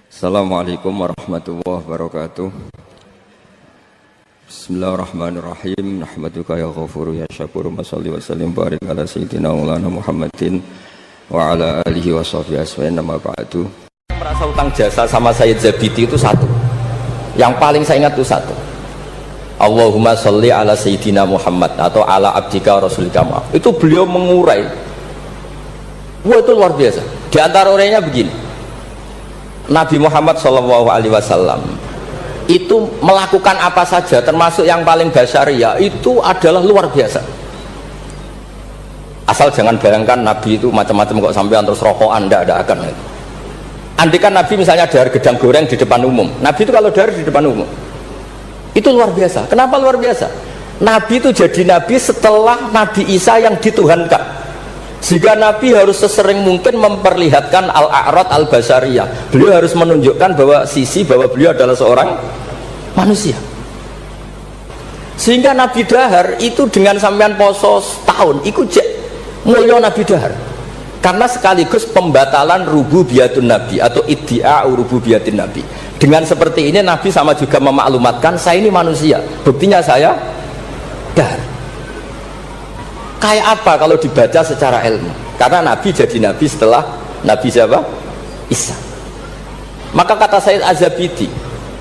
Assalamualaikum warahmatullahi wabarakatuh. Bismillahirrahmanirrahim. Nahmaduka ya ghafuru ya syakuru. Mashalli wa sallim barik ala sayyidina maulana Muhammadin wa ala alihi wa sahbihi asma'in. Nama ba'du. Merasa utang jasa sama Sayyid Zabidi itu satu. Yang paling saya ingat itu satu. Allahumma sholli ala sayyidina Muhammad atau ala abdika rasulika Muhammad. Itu beliau mengurai. Wah, itu luar biasa. Di antara urainya begini. Nabi Muhammad SAW itu melakukan apa saja termasuk yang paling basyariah itu adalah luar biasa. Asal jangan bayangkan Nabi itu macam-macam kok sampean terus rokokan, ada akan itu. Andikan Nabi misalnya dahar gedang goreng di depan umum, Nabi itu kalau dahar di depan umum itu luar biasa. Kenapa luar biasa? Nabi itu jadi Nabi setelah Nabi Isa yang dituhankan, sehingga Nabi harus sesering mungkin memperlihatkan al-a'rad al-basyariyah. Beliau harus menunjukkan bahwa beliau adalah seorang manusia. Sehingga Nabi dahar itu dengan sampean poso setahun ikut cek mulya Nabi dahar, karena sekaligus pembatalan rububiyatun Nabi atau iddia'u rububiyatin Nabi. Dengan seperti ini Nabi sama juga memaklumatkan saya ini manusia, buktinya saya dahar. Kayak apa kalau dibaca secara ilmu? Karena Nabi jadi Nabi setelah Nabi siapa? Isa. Maka kata Sayyid Az-Zabidi,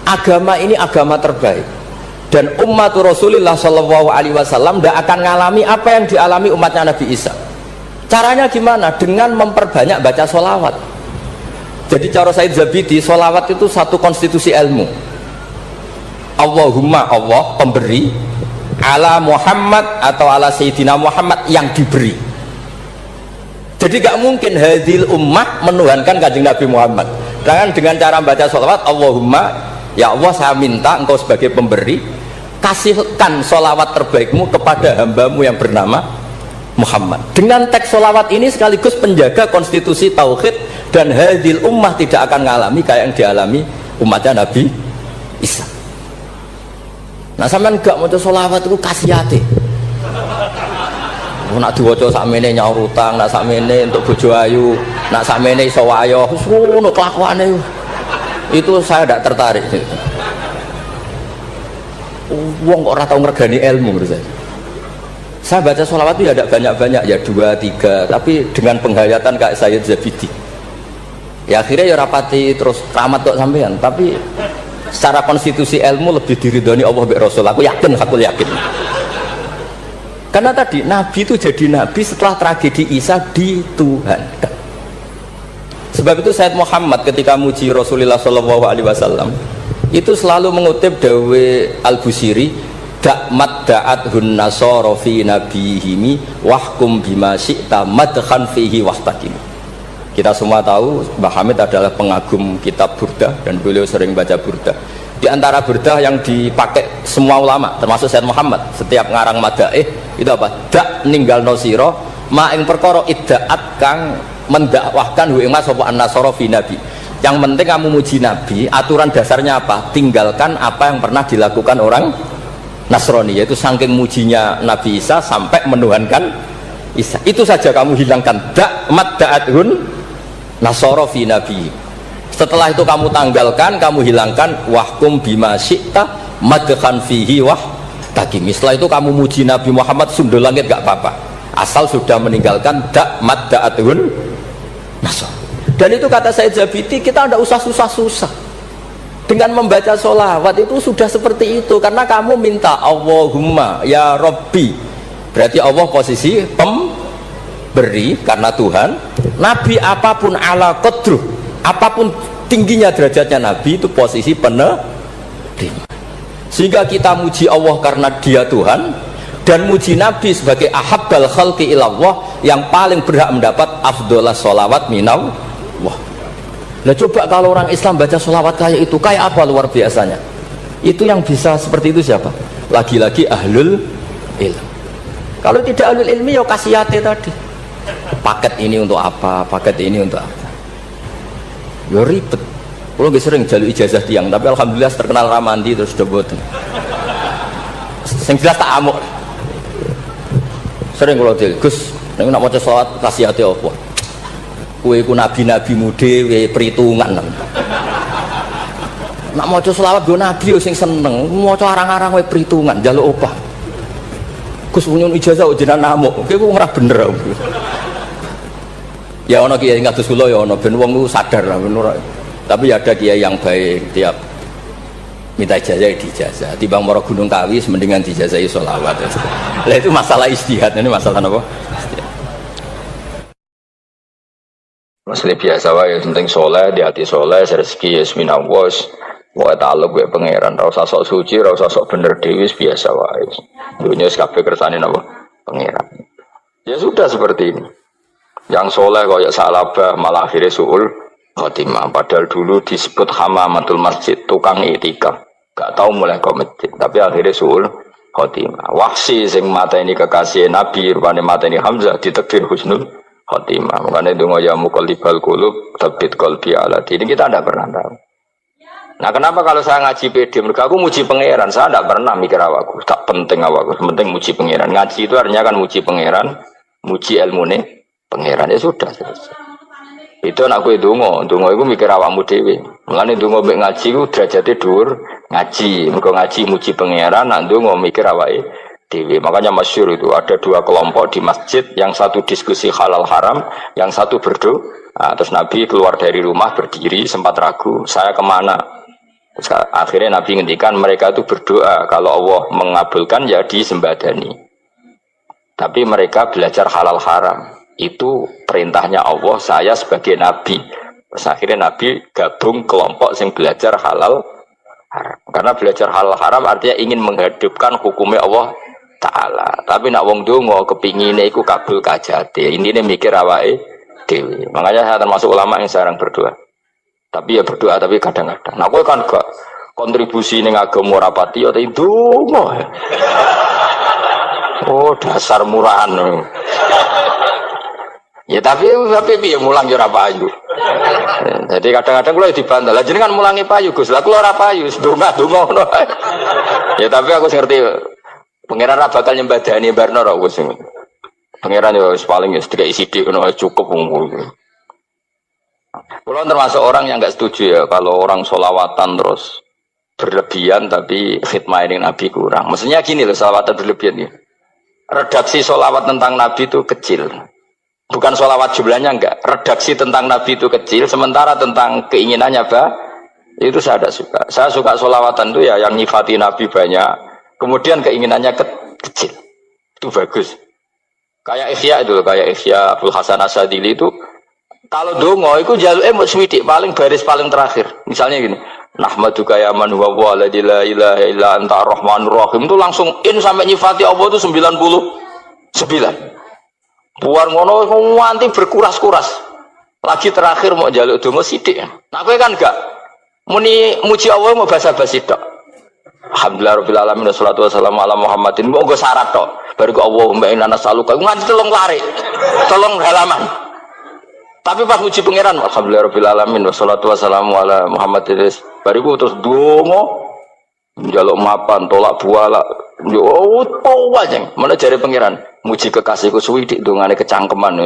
agama ini agama terbaik, dan umat Rasulullah SAW tidak akan mengalami apa yang dialami umatnya Nabi Isa. Caranya gimana? Dengan memperbanyak baca sholawat. Jadi cara Sayyid Zabidi, sholawat itu satu konstitusi ilmu. Allahumma, Allah pemberi, ala Muhammad atau ala Sayyidina Muhammad yang diberi. Jadi gak mungkin hadil ummah menuhankan kanjeng Nabi Muhammad. Dengan cara baca sholawat, Allahumma, ya Allah saya minta engkau sebagai pemberi, kasihkan sholawat terbaikmu kepada hambamu yang bernama Muhammad. Dengan teks sholawat ini sekaligus penjaga konstitusi tauhid, dan hadil ummah tidak akan mengalami kayak yang dialami umatnya Nabi Isa. Nah, sampean gak maca sholawat itu kasihate. Nak diwaca sakmene nyaur utang, nak sakmene untuk bojo ayu, nak sakmene iso wayo, wis ngono kelakuane. Itu saya tidak tertarik. Wong kok ora tau ngregani ilmu menurut saya. Saya baca sholawat itu ya tidak banyak-banyak, ya 2, 3, tapi dengan penghayatan kayak Sayyid Zabidi. Ya akhirnya ya rapati terus keramat kok sampean, tapi secara konstitusi ilmu lebih diridhoni Allah bi Rasul. Aku yakin. Karena tadi Nabi itu jadi Nabi setelah tragedi Isa dituhankan. Sebab itu Sayyid Muhammad ketika muji Rasulullah SAW itu selalu mengutip dawe Al-Busiri, da'mat da'athun nasara fi nabihimi wahkum bima syi'ta madkhan fihi wastaqim. Kita semua tahu Mbah Hamid adalah pengagum kitab Burdah dan beliau sering baca Burdah. Di antara Burdah yang dipakai semua ulama termasuk Sayyid Muhammad setiap ngarang madaih itu apa? Dak ninggal nosiro ma ing perkara iddaat kang mendakwahkan hu ing mas sapa an-nasara fi nabi. Yang penting kamu muji Nabi, aturan dasarnya apa? Tinggalkan apa yang pernah dilakukan orang Nasrani, yaitu saking mujinya Nabi Isa sampai menuhankan Isa. Itu saja kamu hilangkan. Dak madda'athun nasara fi nabi. Setelah itu kamu tanggalkan, kamu hilangkan wahkum bima syi'ta madkhan fihi wah takim. Setelah itu kamu muji Nabi Muhammad sundul langit gak apa-apa, asal sudah meninggalkan dak madda'athun nasara. Dan itu kata Sayyid Zabidi, kita tidak usah susah-susah dengan membaca sholawat, itu sudah seperti itu. Karena kamu minta Allahumma ya Rabbi, berarti Allah posisi pemberi karena Tuhan. Nabi apapun ala qadruh, apapun tingginya derajatnya Nabi, itu posisi penerima. Sehingga kita muji Allah karena dia Tuhan, dan muji Nabi sebagai ahabbal khalqi ilallah, yang paling berhak mendapat afdholas sholawat minallah. Nah coba kalau orang Islam baca sholawat kayak itu, kayak apa luar biasanya. Itu yang bisa seperti itu siapa? Lagi-lagi ahlul ilm. Kalau tidak ahlul ilmi ya kasihate tadi, paket ini untuk apa, paket ini untuk apa, ya ribet. Kalau nggak sering jalur ijazah tiang, tapi alhamdulillah terkenal ramandi terus sudah boten. Yang jelas tak amuk. Sering kalau dia Gus, nek nak maca sholawat kasihate apa? Kowe iku nabi-nabi mude perhitungan. Nak maca selawat go nabi yo sing seneng, maca arang-arang wae perhitungan njaluk opah. Gus nyun ijazah jenengan namuk, kowe ora bener. Ya ono kiai ngatus kula ya ono ben wong ku sadar lah bener. Tapi ada kiai yang baik tiap minta ijazah dijazah. Timbang mara Gunung Kawi mendingan dijazahi selawat. Lah itu masalah istihad, ini masalah apa? Masalah biasa wae, penting soleh, di hati soleh, rezeki yasmina was. Wae ta'alluq gue pangeran, ora usah sok suci, ora usah sok bener dhewe biasa wae. Dunya wis kabeh kersane napa? Pangeran. Ya sudah seperti ini. Yang soleh kaya salabah malah akhirnya suul khotimah. Padahal dulu disebut hamamatul masjid, tukang itikaf. Gak tahu mulai ke masjid, tapi akhirnya suul khotimah. Wahsi sing mata ini kekasih Nabi, rupanya mata ini Hamzah ditakdir husnul khotimah. Makanya donga ya muqallibal qulub tsabbit qalbi ala dini. Kita tidak pernah tahu. Nah kenapa kalau saya ngaji PD, mereka aku muji pangeran, saya tidak pernah mikir awakku, tak penting awakku, penting muji pangeran. Ngaji itu artinya kan muji pangeran, muji ilmu nih pangeran, ya sudah selesai. Itu anakku itu dongo itu mikir awakmu dewi. Mulane dongo mbek ngaji itu derajatnya dhuwur, ngaji, mergo ngaji muji pangeran, nak dongo mikir awake dewi. Makanya masyhur itu ada dua kelompok di masjid, yang satu diskusi halal haram, yang satu berdoa. Nah, terus Nabi keluar dari rumah berdiri sempat ragu, saya kemana? Terus, akhirnya Nabi ngendikan mereka itu berdoa kalau Allah mengabulkan ya disembadani. Tapi mereka belajar halal haram. Itu perintahnya Allah, saya sebagai Nabi. Terus akhirnya Nabi gabung kelompok yang belajar halal haram. Karena belajar halal haram artinya ingin menghidupkan hukumnya Allah Ta'ala. Tapi nak wong dongo kepingine iku kabul kajate. Intine mikir awake dewi. Makanya saya termasuk ulama yang jarang berdoa. Tapi ya berdoa tapi kadang-kadang. Nah, kowe kan gak kontribusi ning agama rapati ya itu. Oh, dasar murahan. Ya tapi piye mulang yo ora payu. Jadi kadang-kadang kula dibantah. Lah jenengan mulangi payu, Gus. Lah kula ora payu, donga-donga ngono. Ya tapi aku ngerti pangeran ra bakal nyembadani barno ra Gus. Pangeran yo paling wis dikai sithik ngono cukup ngono. Kalau termasuk orang yang nggak setuju ya kalau orang solawatan terus berlebihan tapi khidmah ini Nabi kurang. Maksudnya gini loh, solawatan berlebihan ya. Redaksi solawat tentang Nabi itu kecil. Bukan solawat jumlahnya enggak. Redaksi tentang Nabi itu kecil. Sementara tentang keinginannya itu saya tidak suka. Saya suka solawatan itu ya yang nyifati Nabi banyak. Kemudian keinginannya kecil. Itu bagus. Kayak Ihya itu, kayak Ihya Abdul Hasan Asadili itu. Kalau dongo itu jaluknya mau swidik paling baris paling terakhir. Misalnya gini, nahmaduka ya man huwa la ilaha illa anta rahmanur rahim, itu langsung in sampai nyifati Allah itu 99. Buar ngono nganti berkuras-kuras. Lagi terakhir mau jaluk dongo sithik. Nah kowe kan enggak muni muji Allah mau basa-basi tok. Alhamdulillah rabbil alamin wassalatu wassalamu ala Muhammadin. Mau nggo syarat tok. Baru ke Allahumma inna nas'aluka nganti telung lari. Telung halaman. Tapi pas muji pangeran, alhamdulillah rabbil alamin wassalatu wassalamu ala Muhammadin. Bariku terus dongo njaluk mapan, tolak buala. Yo aja. Mana jare pangeran, muji kekasihku suwidik dongane kecangkeman.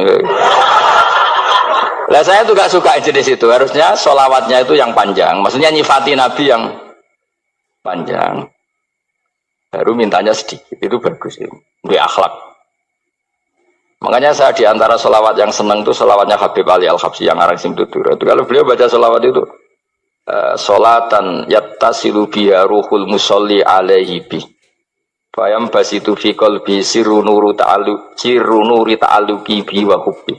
Lah saya tuh gak suka jenis itu. Harusnya sholawatnya itu yang panjang. Maksudnya nyifati Nabi yang panjang. Baru mintanya sedikit. Itu bagus itu. Dia akhlak. Makanya saya diantara sholawat yang senang itu sholawatnya Habib Ali Al-Habsyi yang arang sing tutur. Itu kalau beliau baca sholawat itu sholatan yattasilu biha ruhul musolli alaihi bi fayam basitu fi qalbi sirru nuri ta'alluqi bi wa hubbi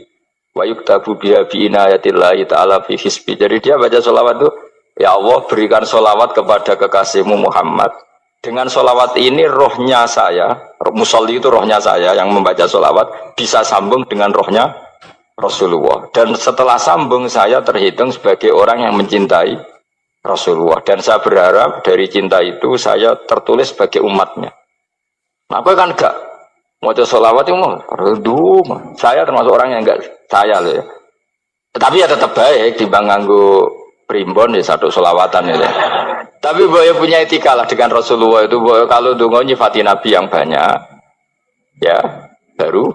wa yuktabu biha bi inayatillahi ta'ala fi hisbi. Jadi dia baca sholawat itu, ya Allah berikan sholawat kepada kekasihmu Muhammad. Dengan sholawat ini rohnya saya, musolli itu rohnya saya yang membaca sholawat bisa sambung dengan rohnya Rasulullah. Dan setelah sambung saya terhitung sebagai orang yang mencintai Rasulullah. Dan saya berharap dari cinta itu saya tertulis sebagai umatnya. Nah, aku kan enggak mau sholawat itu mau, saya termasuk orang yang enggak saya loh ya. Tapi ya tetap baik dibanding nganggo primbon ya satu sholawatan ya. Tapi boleh punya etika lah dengan Rasulullah itu. Boleh kalau dongo nyifati Nabi yang banyak, ya baru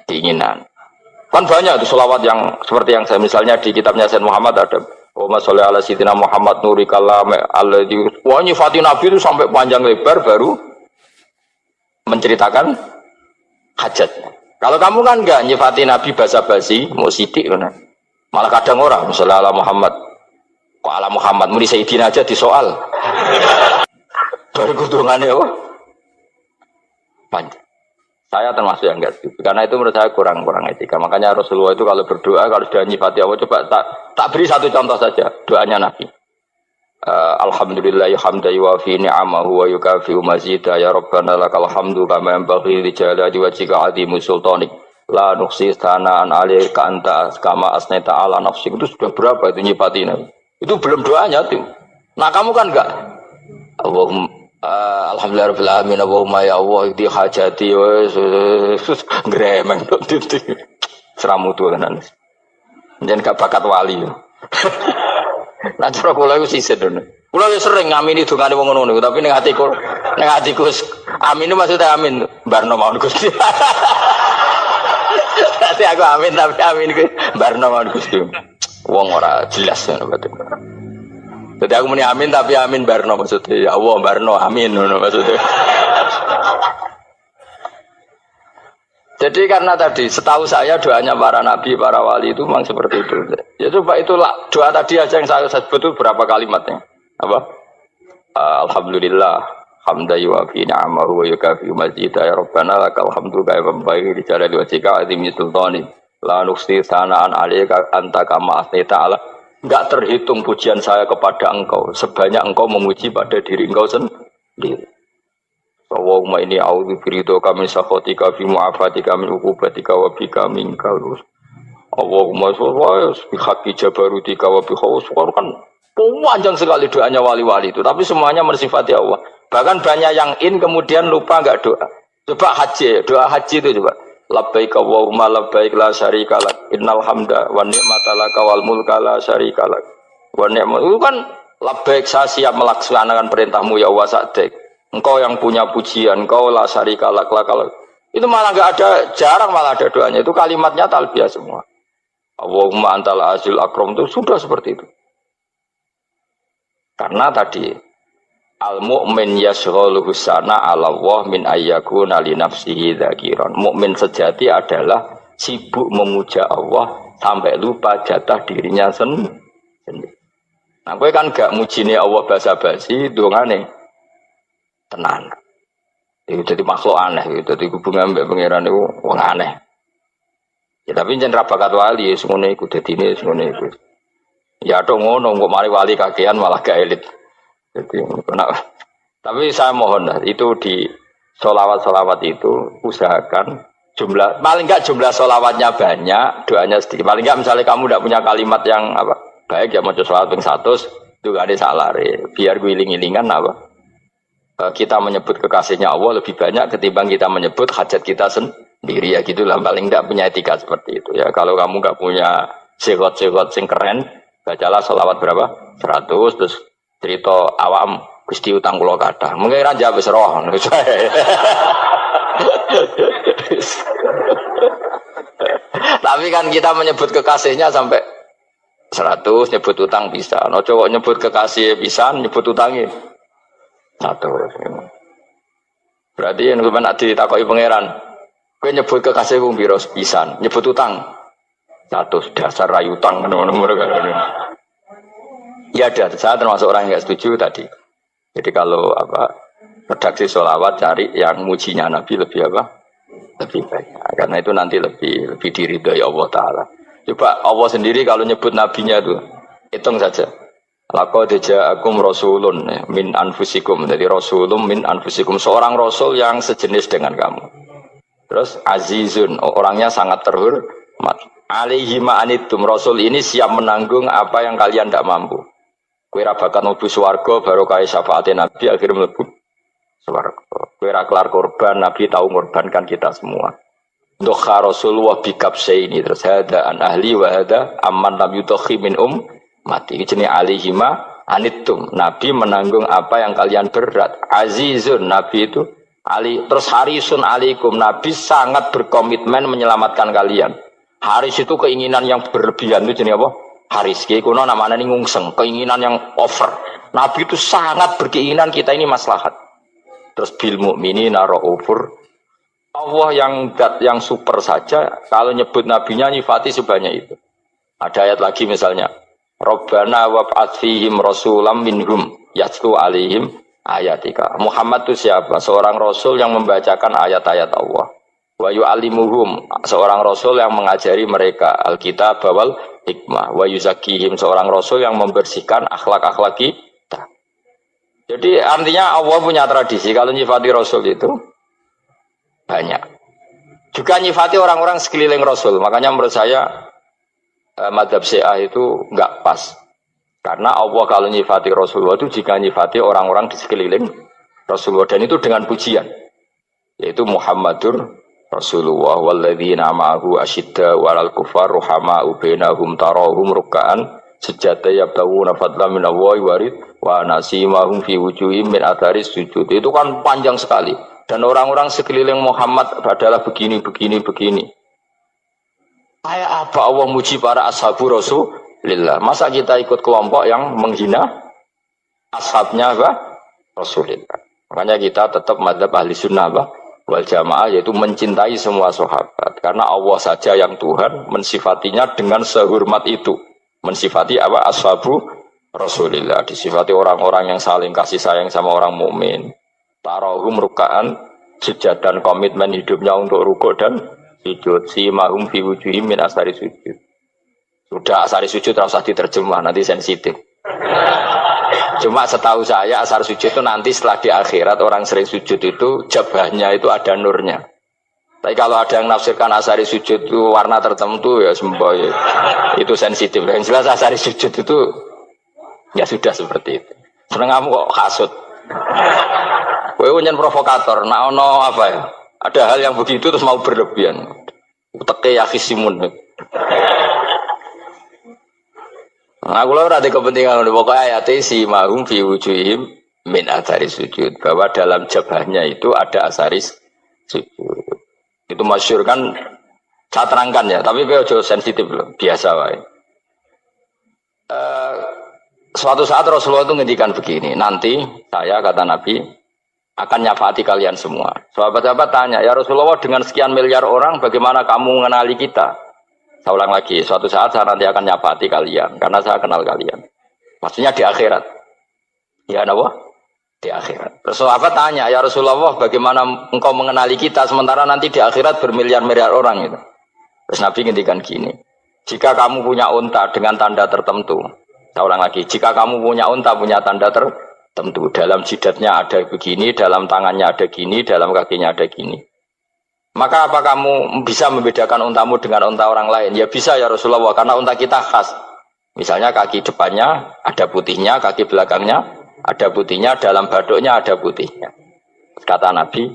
keinginan. Kan banyak itu sholawat yang seperti yang saya misalnya di kitabnya Sayyid Muhammad ada Allahumma sholli ala sayyidina Muhammad nuri kalam alladzi wa nyifati nabi itu sampai panjang lebar baru menceritakan hajatnya. Kalau kamu kan enggak nyifati nabi basa-basi mau sidik kan. Malah kadang orang misalnya ala Muhammad kok ala Muhammad muni sayyidina aja disoal. Baru kudungannya panjang. Saya termasuk yang enggak setuju karena itu menurut saya kurang etika. Makanya Rasulullah itu kalau berdoa kalau sudah nyifati Allah coba tak beri satu contoh saja doanya Nabi. Alhamdulillah hamdan yuwafi ni'amahu wa yukafi'u mazida ya rabbana lakal hamdu kama yanbaghi li jalali wajhika 'azimi sultanik la nuhsi tsana'an 'alaika anta kama asnaita 'ala nafsik. Itu sudah berapa itu nyifati Nabi? Itu belum doanya tuh. Nah, kamu kan enggak Allahumma alhamdulillah rabbil alamin Allahumma ya Allah di hajati wes gremeng titik seramutu tenan njen gak bakat wali nah cara kula iku sisih dene kula yo sering ngamini dongane wong ngono tapi ning atiku amin maksudnya amin barno mawon Gusti dadi aku amin tapi amin ku barno mawon Gusti wong ora jelas ngono berarti. Jadi aku muni amin tapi amin barno maksudnya ya Allah barno amin maksudnya. Jadi karena tadi setahu saya doanya para nabi para wali itu memang seperti itu. Ya coba itulah doa tadi aja yang saya sebut itu berapa kalimatnya? Apa? Alhamdulillah hamdan yuwafi ni'amahu wa yukafi mazida ya rabbana lakal hamdu kama yanbaghi li jalali wajhika 'azimi sultanik la nuhsi tsana'an 'alaika anta kama asnaita 'ala. Enggak terhitung pujian saya kepada engkau sebanyak engkau memuji pada diri engkau sendiri. Allahumma inni a'udzu biridhoka min sakhatika fi mu'afatika min uqubatika wa bika minka. Allahumma sholli bi haqqi jabarutika wa bi khawsuka kan panjang sekali doanya wali-wali itu tapi semuanya mensifati Allah. Bahkan banyak yang kemudian lupa enggak doa. Coba haji, doa haji itu coba. Labbaik Allahumma labbaik la syarika lak innal hamda wa ni'mata laka wal mulka la syarika lak wa ni'mat itu kan labbaik saya siap melaksanakan perintahmu ya Allah sa'dik engkau yang punya pujian engkau la syarika lak itu malah enggak ada jarang malah ada doanya itu kalimatnya talbiyah semua Allahumma antal azil akram itu sudah seperti itu karena tadi al-mu'min yashghaluhu sana 'ala Allah min ayyakuna li nafsihi dzakiran. Mukmin sejati adalah sibuk memuja Allah sampai lupa jatah dirinya sendiri. Nah, kowe kan gak mujine Allah basa-basi, dongane tenan. Itu jadi makhluk aneh, itu jadi hubungan mbek pangeran itu wong aneh. Ya tapi jen ra bakat wali ngono iku dadine ngono iku. Ya tok ngono kok mari wali kakean malah gak elit. Jadi, tapi saya mohon itu di sholawat itu usahakan jumlah paling enggak jumlah sholawatnya banyak doanya sedikit paling enggak misalnya kamu tidak punya kalimat yang apa baik ya mau sholawat ping 100 itu gak ada salah biar guling-gilingan apa kita menyebut kekasihnya Allah lebih banyak ketimbang kita menyebut hajat kita sendiri ya gitulah paling enggak punya etika seperti itu ya kalau kamu enggak punya segot-segot sing keren bacalah sholawat berapa 100 terus cerita awam Gusti utang kula kathah. Mungkin ra jawab wis roh. Tapi kan kita menyebut kekasihnya sampai 100 nyebut utang bisa. Ojo kok nyebut kekasih pisan nyebut utangi 100. Berarti yen sampeyan ditakoki pangeran, kowe nyebut kekasih wong pira pisan, nyebut utang 100 dasar ra utang ngono-ngono. Ya ada, saya termasuk orang yang nggak setuju tadi. Jadi kalau redaksi sholawat cari yang mujinya Nabi lebih lebih banyak. Karena itu nanti lebih diridhoi Allah Taala. Coba Allah sendiri kalau nyebut nabinya itu hitung saja. Laqad ja'akum rasulun min anfusikum. Jadi rasulun min anfusikum seorang rasul yang sejenis dengan kamu. Terus azizun orangnya sangat terhormat. Alaihi ma'anitum rasul ini siap menanggung apa yang kalian tidak mampu. Kowe ra bakat mlebu swarga barokah syafaate Nabi akhirnya mlebu swarga. Kowe ra kelar korban Nabi tahu mengorbankan kita semua. Dokha Rasulullah bikabsaini terus hada an ahli wa hada amman lam yudhi min mati jenenge alihima anittum Nabi menanggung apa yang kalian berat. Azizun Nabi itu ali terus harisun alaikum Nabi sangat berkomitmen menyelamatkan kalian. Haris itu keinginan yang berlebihan itu jenenge apa? Haris kiai kuno namanya nih ngungseng, keinginan yang over. Nabi itu sangat berkeinginan kita ini maslahat. Terus bil mukminina raufur. Allah yang super saja kalau nyebut nabinya nyifati sebanyak itu. Ada ayat lagi misalnya, Rabbana wab'ats fihim rasulam minhum yatlu alaihim ayatika. Muhammad itu siapa? Seorang rasul yang membacakan ayat-ayat Allah. Wa yu'allimuhum, seorang rasul yang mengajari mereka alkitab wal hikmah. Wa yuzakkihim, seorang rasul yang membersihkan akhlak-akhlak kita. Jadi artinya Allah punya tradisi kalau nyifati rasul itu banyak. Juga nyifati orang-orang sekeliling rasul. Makanya menurut saya madhab Syiah itu enggak pas. Karena Allah kalau nyifati Rasulullah itu jika nyifati orang-orang di sekeliling Rasulullah, dan itu dengan pujian, yaitu Muhammadur Rasulullah walladzina ma'ahu asyidda walal kufar ruhama'u bainahum tarahum ruk'an sujada yabtaguna fadlan minallahi warid wa nasimahum fi wujuhim min atharis sujud. Itu kan panjang sekali, dan orang-orang sekeliling Muhammad adalah begini. Kayak apa Allah muji para ashabu Rasulillah? Masa kita ikut kelompok yang menghina ashabnya Rasulillah? Makanya kita tetap madzhab ahli sunnah wal jamaah, yaitu mencintai semua sahabat. Karena Allah saja yang Tuhan mensifatinya dengan sehormat itu. Mensifati ashabu Rasulillah. Disifati orang-orang yang saling kasih sayang sama orang mukmin. Tarahum ruk'an, sujud dan komitmen hidupnya untuk rukuk dan sujud. Si mahum fi wujuhim min asari sujud. Sudah asari sujud harus diterjemah, nanti sensitif. Cuma setahu saya asar sujud itu nanti setelah di akhirat orang sering sujud itu jabahnya itu ada nurnya. Tapi kalau ada yang nafsirkan asari sujud itu warna tertentu ya semboy. Itu sensitif. Yang jelas asari sujud itu ya sudah seperti itu. Seneng kamu kok hasut. Kowe nyen provokator, nak ono apa ya? Ada hal yang begitu terus mau berlebihan. Uteke ya khisimun. Nah, aku ora ada kepentingan pokoknya ayat si mahum fi wujuhim min athari sujud, bahwa dalam jabahnya itu ada asaris sujud. Itu masyhur kan, saya terangkan ya, tapi ojo sensitif loh, biasa wae. Suatu saat Rasulullah itu ngendikan begini, nanti saya kata Nabi akan nyafaati kalian semua. Sahabat-sahabat tanya, ya Rasulullah dengan sekian miliar orang bagaimana kamu mengenali kita? Saya ulang lagi, suatu saat saya nanti akan nyafaati kalian karena saya kenal kalian. Maksudnya di akhirat. Ya Allah, di akhirat. Terus sahabat tanya, ya Rasulullah bagaimana engkau mengenali kita sementara nanti di akhirat bermiliar-miliar orang itu. Terus Nabi ngendikan gini, jika kamu punya unta dengan tanda tertentu, saya ulang lagi, jika kamu punya unta punya tanda tertentu, dalam jidatnya ada begini, dalam tangannya ada gini, dalam kakinya ada gini, maka apa kamu bisa membedakan untamu dengan unta orang lain? Ya bisa ya Rasulullah, karena unta kita khas. Misalnya kaki depannya ada putihnya, kaki belakangnya ada putihnya, dalam baduknya ada putihnya. Kata Nabi,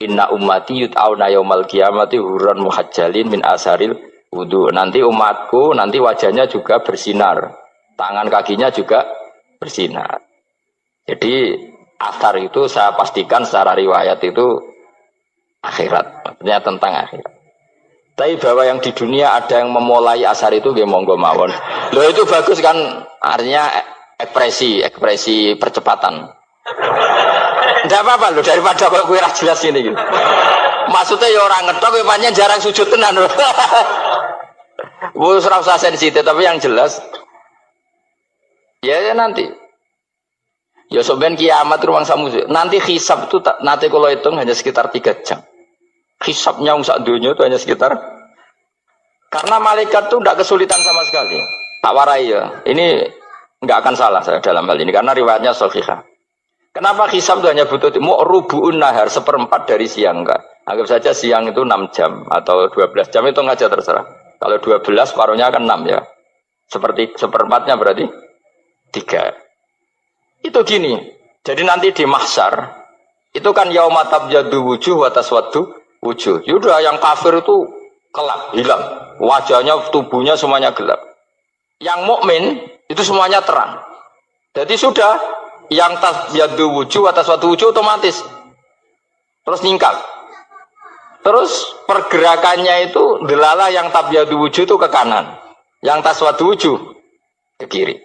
inna ummati yut'auna yaumal qiyamati hurran muhajjalin min asaril wudu. Nanti umatku nanti wajahnya juga bersinar, tangan kakinya juga bersinar. Jadi asar itu saya pastikan secara riwayat itu akhirat, maksudnya tentang akhirat. Tapi bahwa yang di dunia ada yang memulai asar itu ya monggo mawon. Loh itu bagus kan, artinya ekspresi percepatan. Tidak apa-apa loh, daripada kalau gue jelas ini gitu. Maksudnya ya orang ngetok ya panjang jarang sujud tenan. Wes ora usah sensitif, tapi yang jelas ya nanti. Ya soben kiamat ruang samu. Nanti hisab itu nanti kalau hitung hanya sekitar 3 jam. Hisabnya sak dunia itu hanya sekitar, karena malaikat itu tidak kesulitan sama sekali. Tak warai ya. Ini nggak akan salah saya dalam hal ini karena riwayatnya sahihah. Kenapa hisab itu hanya butuh mau rubu'un nahar, 1/4 dari siang enggak? Anggap saja siang itu 6 jam atau 12 jam itu aja terserah. Kalau 12 paruhnya kan 6 ya. Seperti 1/4-nya berarti 3. Itu gini, jadi nanti di mahsyar itu kan yaumatab jadu wujuh wa taswaddu wujuh. Yaudah yang kafir itu kelap, hilang, wajahnya, tubuhnya semuanya gelap. Yang mukmin itu semuanya terang. Jadi sudah yang tasyadu wujuh wa taswaddu wujuh otomatis terus nyingkap. Terus pergerakannya itu delala yang tabyadu wujuh itu ke kanan, yang taswaddu wujuh ke kiri.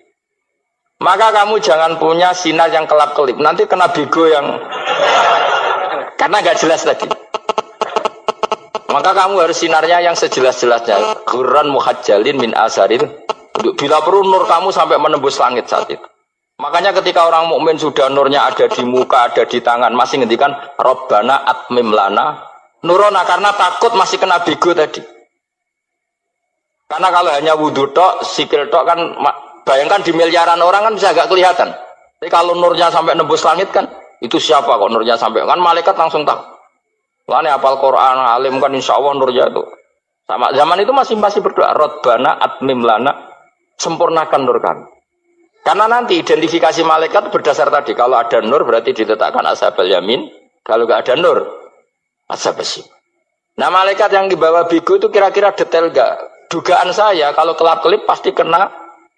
Maka kamu jangan punya sinar yang kelap-kelip. Nanti kena bego yang karena nggak jelas tadi. Maka kamu harus sinarnya yang sejelas-jelasnya. Ghurran muhajjalin min asarin. Bila perlu nur kamu sampai menembus langit saat itu. Makanya ketika orang mukmin sudah nurnya ada di muka, ada di tangan, masih ngendikan Rabbana atmim lana nurona, karena takut masih kena bego tadi. Karena kalau hanya wudhu tok, sikil tok kan, bayangkan di miliaran orang kan bisa agak kelihatan. Tapi kalau nurnya sampai nembus langit kan, itu siapa kok nurnya sampai, kan malaikat langsung tahu. Makanya hafal Quran, alim kan insya Allah nurnya itu. Sama zaman itu masih berdoa, Rabbana atmim lana, sempurnakan nur kami. Karena nanti identifikasi malaikat berdasar tadi, kalau ada nur berarti diletakkan ashabul yamin, kalau nggak ada nur, ashabul shimal. Nah malaikat yang dibawa bigo itu kira-kira detail nggak? Dugaan saya kalau kelap-kelip pasti kena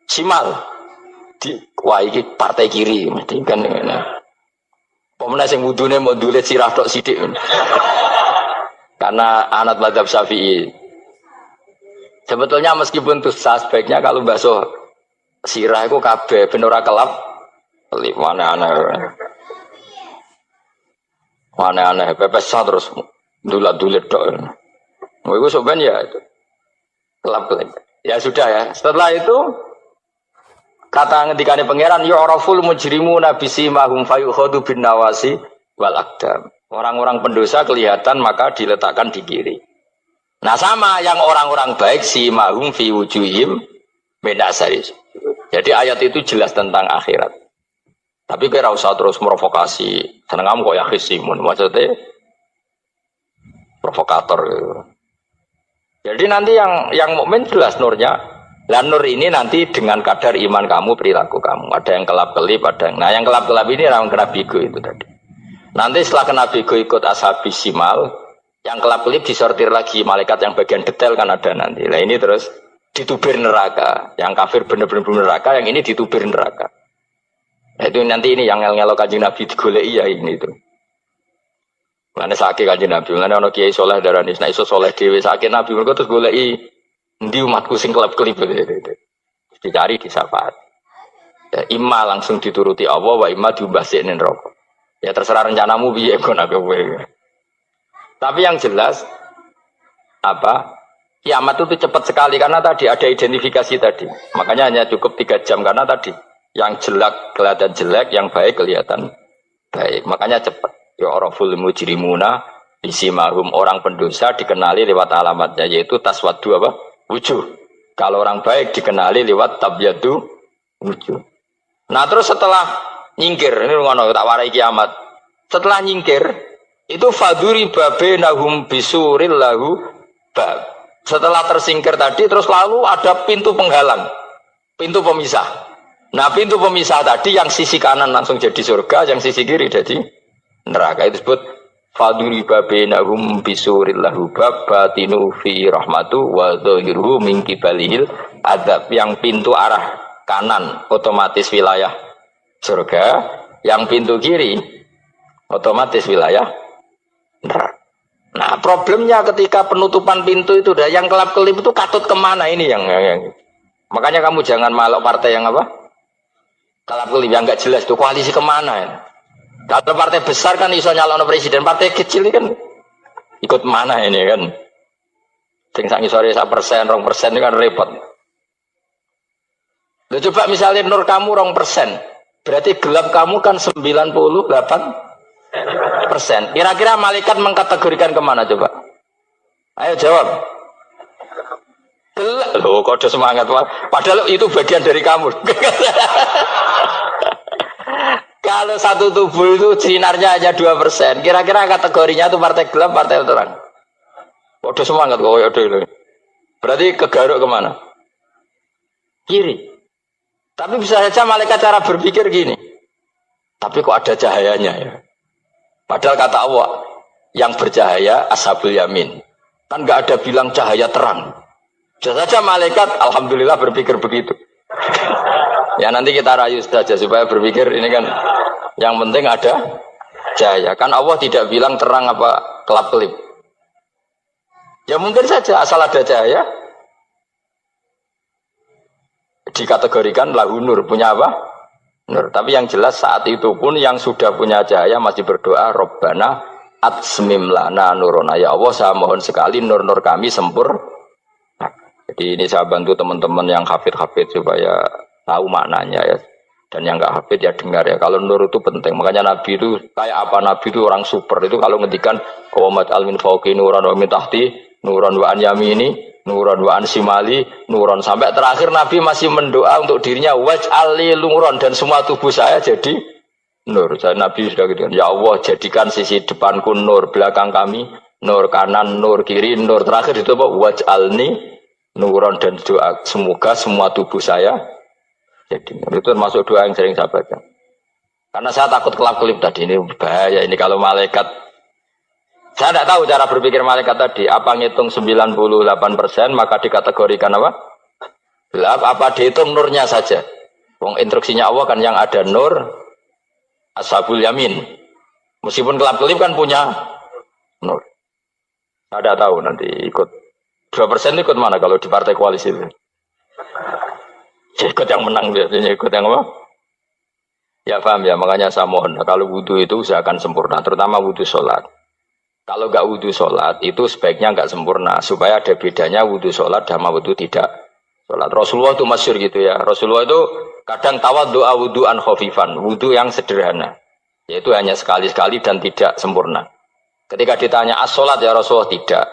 simal. Wah ini partai kiri, mesti kan ini. Pemenang yang wudhunya mau dulit sirah tok sidik. Karena anak mazhab Syafi'i. Sebetulnya meskipun itu sebaiknya kalau basuh sirah itu kabeh ben ora kelap. Mana-aneh pepes terus dulat-dulit tok. Iku sebenarnya ya itu. Kelap-kelip. Ya sudah ya. Setelah itu kata ngendikane pangeran yu'raful mujrimuna bisimahum fayukhadu bin nawasi wal aqdam. Orang-orang pendosa kelihatan maka diletakkan di kiri. Nah sama yang orang-orang baik simahum fi wujuhim min asari. Jadi ayat itu jelas tentang akhirat. Tapi kira usah terus provokasi. Seneng kamu kok ya khisimun. Maksudnya provokator gitu. Jadi nanti yang mukmin jelas nurnya. Dan nur ini nanti dengan kadar iman kamu, perilaku kamu. Ada yang kelap-kelip, ada yang... Nah yang kelap-kelip ini orang kena bigo itu tadi. Nanti setelah kena bigo ikut ashabis simal, yang kelap-kelip disortir lagi. Malaikat yang bagian detail kan ada nanti. Nah ini terus ditubir neraka. Yang kafir benar-benar neraka, yang ini ditubir neraka. Nah itu nanti ini yang ngel-ngelok kanjeng Nabi digoleki ya ini itu. Mana sakit kanjeng Nabi, mana ono kiai soleh darani, nah iso soleh dewe sakit Nabi, mereka terus goleki ndi umatku sing kelap-kelip itu. Dicari di syafaat. Ya, imma langsung dituruti Allah, wa imma diumbasinin rokok. Ya terserah rencanamu piye kon aku kowe. Tapi yang jelas apa? Kiamat itu cepat sekali karena tadi ada identifikasi tadi. Makanya hanya cukup 3 jam karena tadi yang jelek kelihatan jelek, yang baik kelihatan baik. Makanya cepat. Ya oraful mujrimuna bisimahum, orang pendosa dikenali lewat alamatnya yaitu taswaddu apa? Wujuh. Kalau orang baik dikenali lewat tabyadu wujuh. Nah terus setelah nyingkir, ini ngono tak warai kiamat. Setelah nyingkir itu faduri babenahum bisuril lahu bab. Setelah tersingkir tadi terus lalu ada pintu penghalang, pintu pemisah. Nah pintu pemisah tadi yang sisi kanan langsung jadi surga, yang sisi kiri jadi neraka. Itu disebut faduri babenahum bisuril lahu bab batinu fi rahmatu wa dhahiruhu min qibalihil adab. Yang pintu arah kanan otomatis wilayah surga, yang pintu kiri otomatis wilayah neraka. Nah problemnya ketika penutupan pintu itu dah yang kelap-kelip itu katut kemana ini yang makanya kamu jangan malok partai yang apa kelap-kelip yang nggak jelas itu koalisi kemana ya. Kalau partai besar kan iso nyalon presiden, partai kecil ini kan ikut mana ini kan? Sing sak ngisore 1%, 2% itu kan repot. Loh, coba misalnya nur kamu 2%, berarti gelap kamu kan 98%. Kira-kira malaikat mengkategorikan kemana coba? Ayo jawab. Gelap. Loh, kode semangat. Padahal itu bagian dari kamu. Kalau satu tubuh itu sinarnya hanya 2%, kira-kira kategorinya itu partai gelap, partai terang. Waduh semangat kok ya dulu. Berarti kegaruk kemana? Kiri. Tapi bisa saja malaikat cara berpikir gini. Tapi kok ada cahayanya ya? Padahal kata Allah, yang bercahaya ashabul yamin. Kan nggak ada bilang cahaya terang. Bisa saja malaikat, alhamdulillah berpikir begitu. Ya nanti kita rayu saja supaya berpikir ini kan yang penting ada cahaya. Kan Allah tidak bilang terang apa kelap-kelip. Ya mungkin saja asal ada cahaya dikategorikan lahu nur, punya apa? Nur. Tapi yang jelas saat itu pun yang sudah punya cahaya masih berdoa, Rabbana atsmim lana nurona. Ya Allah, saya mohon sekali nur-nur kami sempurna. Jadi ini saya bantu teman-teman yang hafid-hafid supaya tahu maknanya ya. Dan yang nggak hafid ya dengar ya. Kalau nur itu penting. Makanya Nabi itu kayak apa? Nabi itu orang super. Itu kalau ngendikan qawamat al-min fauqi nuran wa min tahti nuran wa an yamini nuran wa an simali nuran, sampai terakhir Nabi masih mendoa untuk dirinya waj'alli nuran, dan semua tubuh saya jadi nur. Saya Nabi sudah gitu. Ya Allah, jadikan sisi depanku nur, belakang kami nur, kanan nur, kiri nur. Terakhir itu apa? Waj'alni nuron, dan doa semoga semua tubuh saya jadi nur. Itu termasuk doa yang sering saya baca. Karena saya takut kelap-kelip tadi, ini bahaya ini kalau malaikat. Saya tidak tahu cara berpikir malaikat tadi. Apa ngitung 98% maka dikategorikan apa? Gelap. Apa dihitung nurnya saja? Wong instruksinya Allah kan yang ada nur ashabul yamin. Meskipun kelap-kelip kan punya nur. Saya tidak tahu nanti ikut 2% ikut mana kalau di partai koalisi itu? Ikut yang menang biasanya, ikut yang apa? Ya paham ya, makanya saya mohon kalau wudhu itu usahakan sempurna, terutama wudhu sholat. Kalau nggak wudhu sholat itu sebaiknya nggak sempurna, supaya ada bedanya wudhu sholat sama wudhu tidak sholat. Rasulullah itu masyhur gitu ya. Rasulullah itu kadang tawaddu'a wudhu'an khafifan, wudhu yang sederhana, yaitu hanya sekali-sekali dan tidak sempurna. Ketika ditanya as-sholat ya Rasulullah, tidak.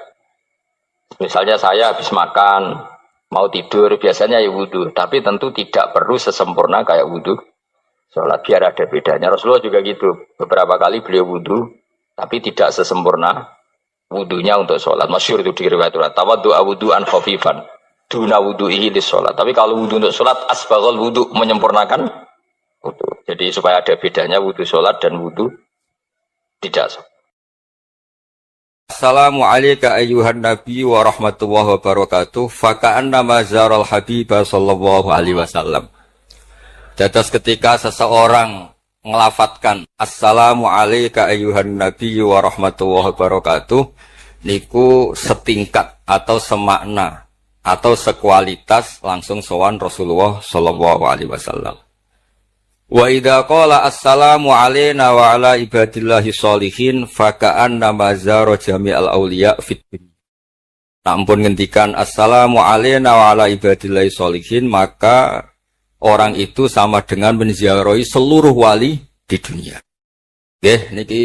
Misalnya saya habis makan, mau tidur, biasanya ya wudhu, tapi tentu tidak perlu sesempurna kayak wudhu sholat, biar ada bedanya. Rasulullah juga gitu, beberapa kali beliau wudhu tapi tidak sesempurna wudunya untuk sholat. Masyhur itu di riwayat tawaddu'a wudhu'an khafifan duna wudhu'ihi lis sholat. Tapi kalau wudhu untuk sholat asbaghal wudhu, menyempurnakan wudhu. Jadi supaya ada bedanya wudhu sholat dan wudhu tidak sholat. Assalamualaikum ayyuhan nabi wa rahmatullahi wabarakatuh. Faka'anna mazaral habibah sallallahu alaihi wasallam. Dados ketika seseorang ngelafatkan Assalamualaikum ayyuhan nabi wa rahmatullahi wabarakatuh, niku setingkat atau semakna atau sekualitas langsung sowan Rasulullah sallallahu alaihi wasallam. Wa idza qala assalamu alaina wa ala ibadillahi sholihin faka'anna mazara jami'al auliya fit dunya. Ampun ngendikan assalamu alaina wa ala ibadillahi sholihin, maka orang itu sama dengan menziarahi seluruh wali di dunia. Nggih niki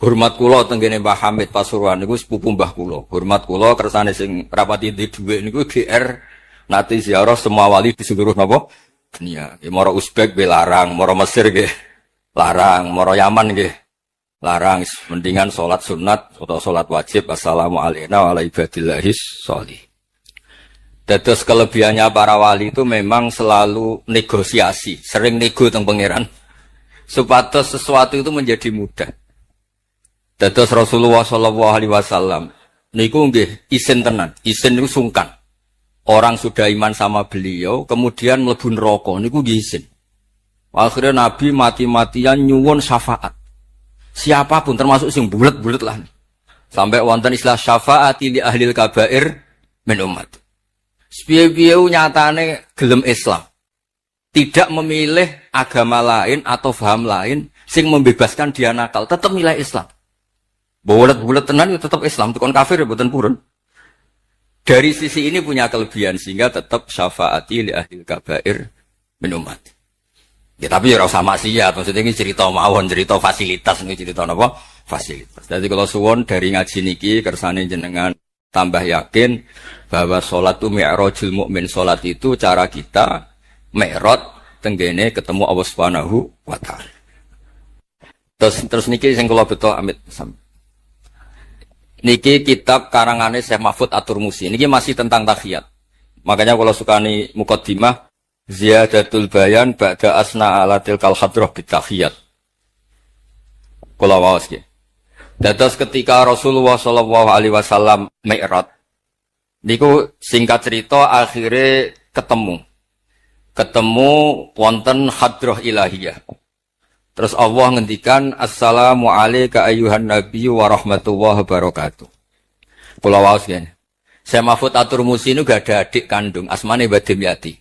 hormat kula tenggene Mbah Hamid Pasuruan niku sepupu mbah kula. Hormat kula kersane sing rapati di dhuwit niku GR nate ziarah semua wali di seluruh napa dunia. Moro Uzbek nggih larang, moro Mesir nggih larang, moro Yaman nggih larang. Mendingan salat sunat atau salat wajib assalamu alayna wa ala ibadillahis sholih. Dados kelebihannya para wali itu memang selalu negosiasi, sering nego teng pangeran supados sesuatu itu menjadi mudah. Dados Rasulullah sallallahu alaihi wasallam niku nggih isin tenan, isin niku sungkan. Orang sudah iman sama beliau kemudian mlebu neraka niku nggih isin. Akhirnya Nabi mati-matian nyuwun syafaat. Siapapun termasuk sing bulet-bulet lah. Sampai wonten istilah syafaati li ahlil kabair min umat. Sepiye-piye nyatane gelem Islam. Tidak memilih agama lain atau paham lain sing membebaskan dia nakal, tetap milih Islam. Bulet-bulet tenan itu tetap Islam, tukon kafir mboten purun. Dari sisi ini punya kelebihan sehingga tetap syafaati li ahlil kabair min umat. Ya tapi ora usah maksiat, maksudnya ini cerita mawon, cerita fasilitas ini cerita napa? Fasilitas. Jadi kalau suwon dari ngaji niki kersane jenengan tambah yakin bahwa sholat itu mi'rajul mukmin. Sholat itu cara kita mi'raj tenggene ketemu Allah Subhanahu wa taala. Terus niki sing kula beto amit. Niki kitab karangane Syekh Mahfud At-Turmusi. Niki masih tentang tahiyat. Makanya kalau sukani muqaddimah ziyadatul bayan ba'da asna ala tilkal hadrah bitahiyat. Kula waos nggih. Dados ketika Rasulullah sallallahu alaihi wasallam mi'raj niku singkat cerita akhirnya ketemu wonten hadrah ilahiyah. Terus Allah ngendikan assalamu alayka ayyuhan nabiyyu wa rahmatullahi wabarakatuh. Kula waos ngene. Saya Mahfud At-Turmusi niku gak ada adik kandung asmane Mbah Dimyati.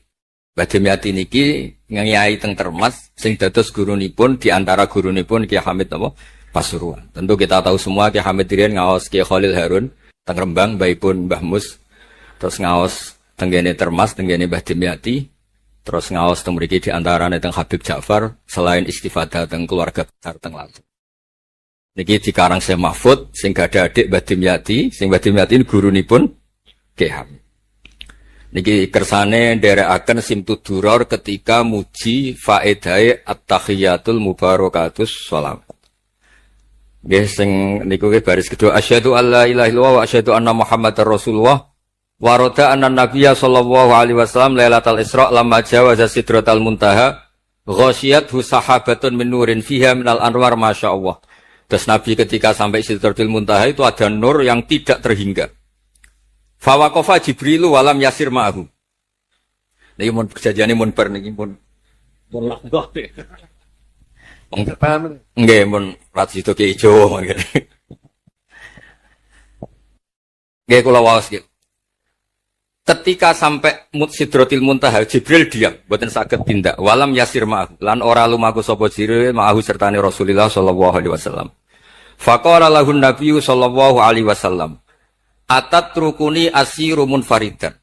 Badhe Miyati niki ngiyai teng Termas sing dados gurunipun di antara gurunipun Ki Hamid napa Pasuruan. Tentu kita tahu semua Ki Hamid riyen ngaos Ki Khalil Harun teng Rembang mbaipun Mbah Mus. Terus ngaos teng kene Termas teng kene Badhe Miyati. Terus ngaos teng mriki di antarane teng Habib Ja'far selain istifadah teng keluarga besar teng Lampung. Niki dikarang Syekh Mahfud sing gadah adik Badhe Miyati, sing Badhe Miyati gurunipun Ki Hamid. Niki kersane nderekaken Simtud Duror ketika muji faedahe at-tahiyatul mubarakatus sholawat. Nggih sing niku ke baris kedua asyhadu alla ilaha illallah wa asyhadu anna muhammadar rasulullah wa rada anna nabiyya sallallahu alaihi wasallam lailatul isra lamma jawaza sidratal muntaha ghasyiyathu sahabatun min nurin fiha minal anwar masyaallah. Terus Nabi ketika sampai sidratul muntaha itu ada nur yang tidak terhingga. Fawaqafa Jibrilu walam yasir ma'ahu. Niki mun kejadiane mun bar niki mun langgoh. Nggih mun rat situ ki ijo. Nggih kula waos nggih. Ketika sampai Sidratil Muntaha Jibril diam, mboten saged tindak. Walam yasir ma'ahu lan ora lumaku sapa Jibril ma'ahu sertane Rasulullah sallallahu alaihi wasallam. Faqala lahun nabiyyu sallallahu alaihi wasallam atat rukuni asiru munfaridan.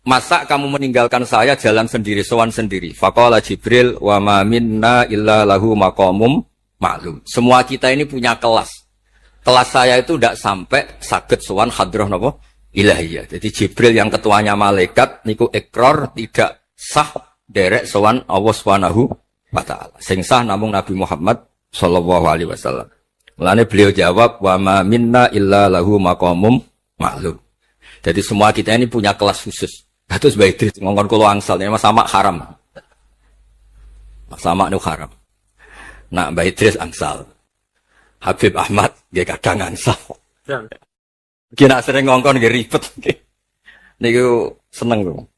Masa kamu meninggalkan saya jalan sendiri, sowan sendiri. Faqala Jibril wa ma minna illa lahu maqamum ma'lum. Semua kita ini punya kelas. Kelas saya itu tidak sampai saged sowan hadrah napa ilahiyah. Jadi Jibril yang ketuanya malaikat niku ikrar tidak sah derek sowan Allah Subhanahu wa taala. Sing sah namung Nabi Muhammad sallallahu alaihi wasallam. Mulane beliau jawab wa ma minna illa lahu maqamum ma'lum. Jadi semua kita ini punya kelas khusus. Terus Mbah Idris ngongkon kula angsal ini sama haram. Sama nu haram. Nak Mbah Idris angsal. Habib Ahmad nggih kadang angsal. Kena sering ngongkon nggih ribet. Niku seneng kok.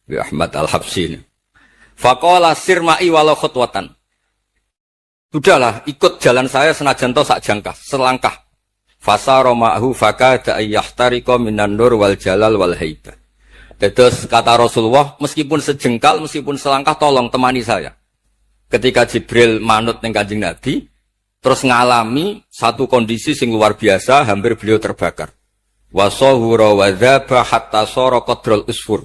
Mbah Ahmad Al-Habsyi. Faqala sirma'i walau khutwatan. Sudahlah, ikut jalan saya senajan to sak jangkah, selangkah. Fasara ma'hu fakada ayyahtariqa minan nur wal jalal wal haibah. Terus kata Rasulullah, meskipun sejengkal, meskipun selangkah, tolong temani saya. Ketika Jibril manut ning Kanjeng Nabi, terus ngalami satu kondisi sing luar biasa, hampir beliau terbakar. Wasahura wa dzaba hatta sara qadrul usfur.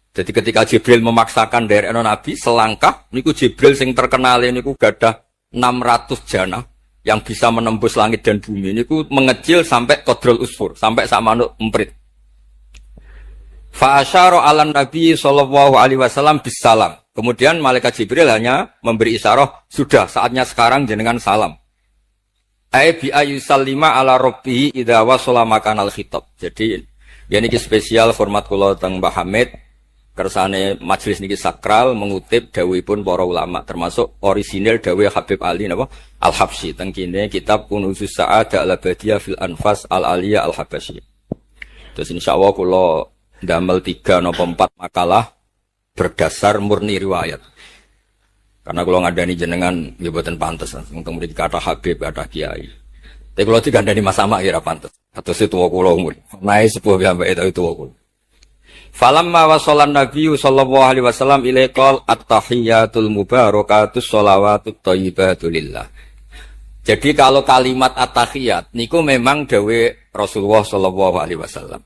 Jadi ketika Jibril memaksakan dari Nabi selangkah, niku Jibril sing terkenal niku gadah 600 jana yang bisa menembus langit dan bumi. Niku mengecil sampai qadrul usfur, sampai sak manuk emprit. Fa asyara 'alan Nabi sallallahu alaihi wasallam bisalam. Kemudian malaikat Jibril hanya memberi isyarah, sudah saatnya sekarang jenengan salam. Ai bi ayyusallima ala rabbih idza wasala makanal khitab. Jadi ya niki spesial format kula teng Mbah Hamid. Kersane majelis niki sakral mengutip dawuhipun para ulama termasuk orisinil dawuh Habib Ali napa Al-Habsyi teng kene kitab Kunuzus Sa'adah Al-Abadiyah fil Anfas Al-Aliyah Al-Habasyi. Terus insyaallah kula ndamel 3 napa 4 makalah berdasar murni riwayat. Karena kula ngandani jenengan nggih boten pantes teng mriki kata Habib kata Kiai. Tapi kula digandani Mas Sama kira pantes. Atus tuwa kula umur. Nae sepuh piyambake ta tuwa kula. Falamma wasallan nabiyyu sallallahu alaihi wasallam ilaikal at-tahiyatul mubarakatus sholawatut thayyibatu lillah. Jadi kalau kalimat at-tahiyat niku memang dawe Rasulullah sallallahu alaihi wasallam.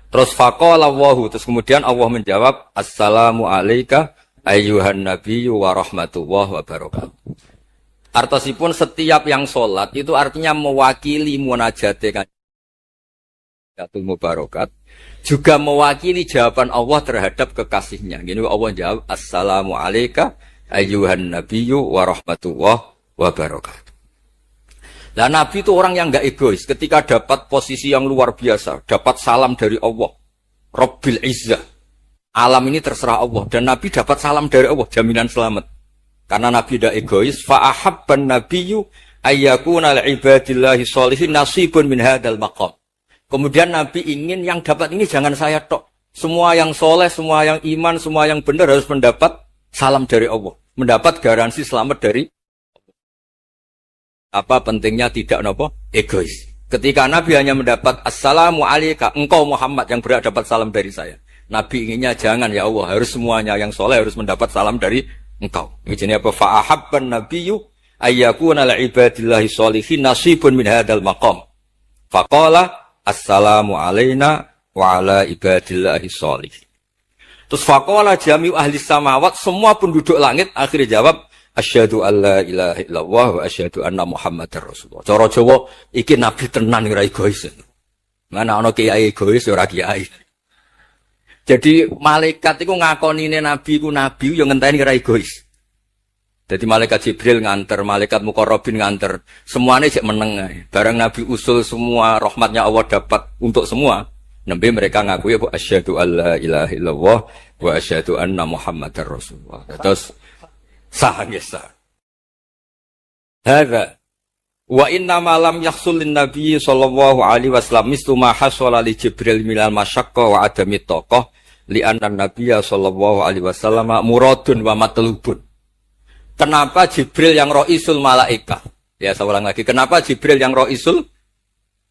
Terus faqala Allahu, terus kemudian Allah menjawab assalamu alayka ayyuhan nabiyyu wa rahmatullahi wa barakatuh. Artosipun setiap yang sholat itu artinya mewakili munajate kanjeng mubarakat. Juga mewakili jawaban Allah terhadap kekasihnya. Gini Allah jawab, assalamu alayka ayyuhan nabiyyu wa rahmatullahi wa barakatuh. Nah Nabi itu orang yang enggak egois. Ketika dapat posisi yang luar biasa, dapat salam dari Allah, Rabbil Izzah. Alam ini terserah Allah. Dan Nabi dapat salam dari Allah, jaminan selamat. Karena Nabi tidak egois. Fa'ahabban nabiyyu ayyakuna li'ibadillahi sholihin nasibun min hadal maqam. Kemudian Nabi ingin yang dapat ini jangan saya tok. Semua yang soleh, semua yang iman, semua yang benar harus mendapat salam dari Allah. Mendapat garansi selamat dari apa pentingnya tidak nopo egois. Ketika Nabi hanya mendapat assalamu alayka engkau Muhammad yang berhak dapat salam dari saya. Nabi inginnya jangan ya Allah, harus semuanya yang soleh harus mendapat salam dari engkau. Ini jenis apa? Fa'ahabban nabiyyu ayyakuna li'ibadillahi sholihin nasibun min hadal maqam. Faqala assalamu alaina wa ala ibadillahi sholihin. Terus faqala jami'u ahli samawat, semua penduduk langit akhirnya jawab asyhadu alla ilaha illallah wa asyhadu anna muhammadar rasulullah. Cara Jawa iki nabi tenan ora egois. Mana ana kiai egois ora kiai. Jadi malaikat iku ngakonine nabi ku nabi yo ngenteni ora egois. Jadi malaikat Jibril nganter, malaikat Muqarrabin nganter, semuanya cek meneng ae. Barang nabi usul semua rahmatnya Allah dapat untuk semua. Nembe mereka ngaku ya asyhadu alla ilaha illallah wa asyhadu anna muhammadar rasulullah. Terus sah nggih sah. Hadza wa inna ma lam yahsul lin nabiy sallallahu alaihi wasallam mislu ma hasala li Jibril minal masyaqqa wa adami taqah li anna nabiyya sallallahu alaihi wasallam muradun wa matlubun. Kenapa Jibril yang roisul malaikat? Ya saya ulang lagi. Kenapa Jibril yang roisul?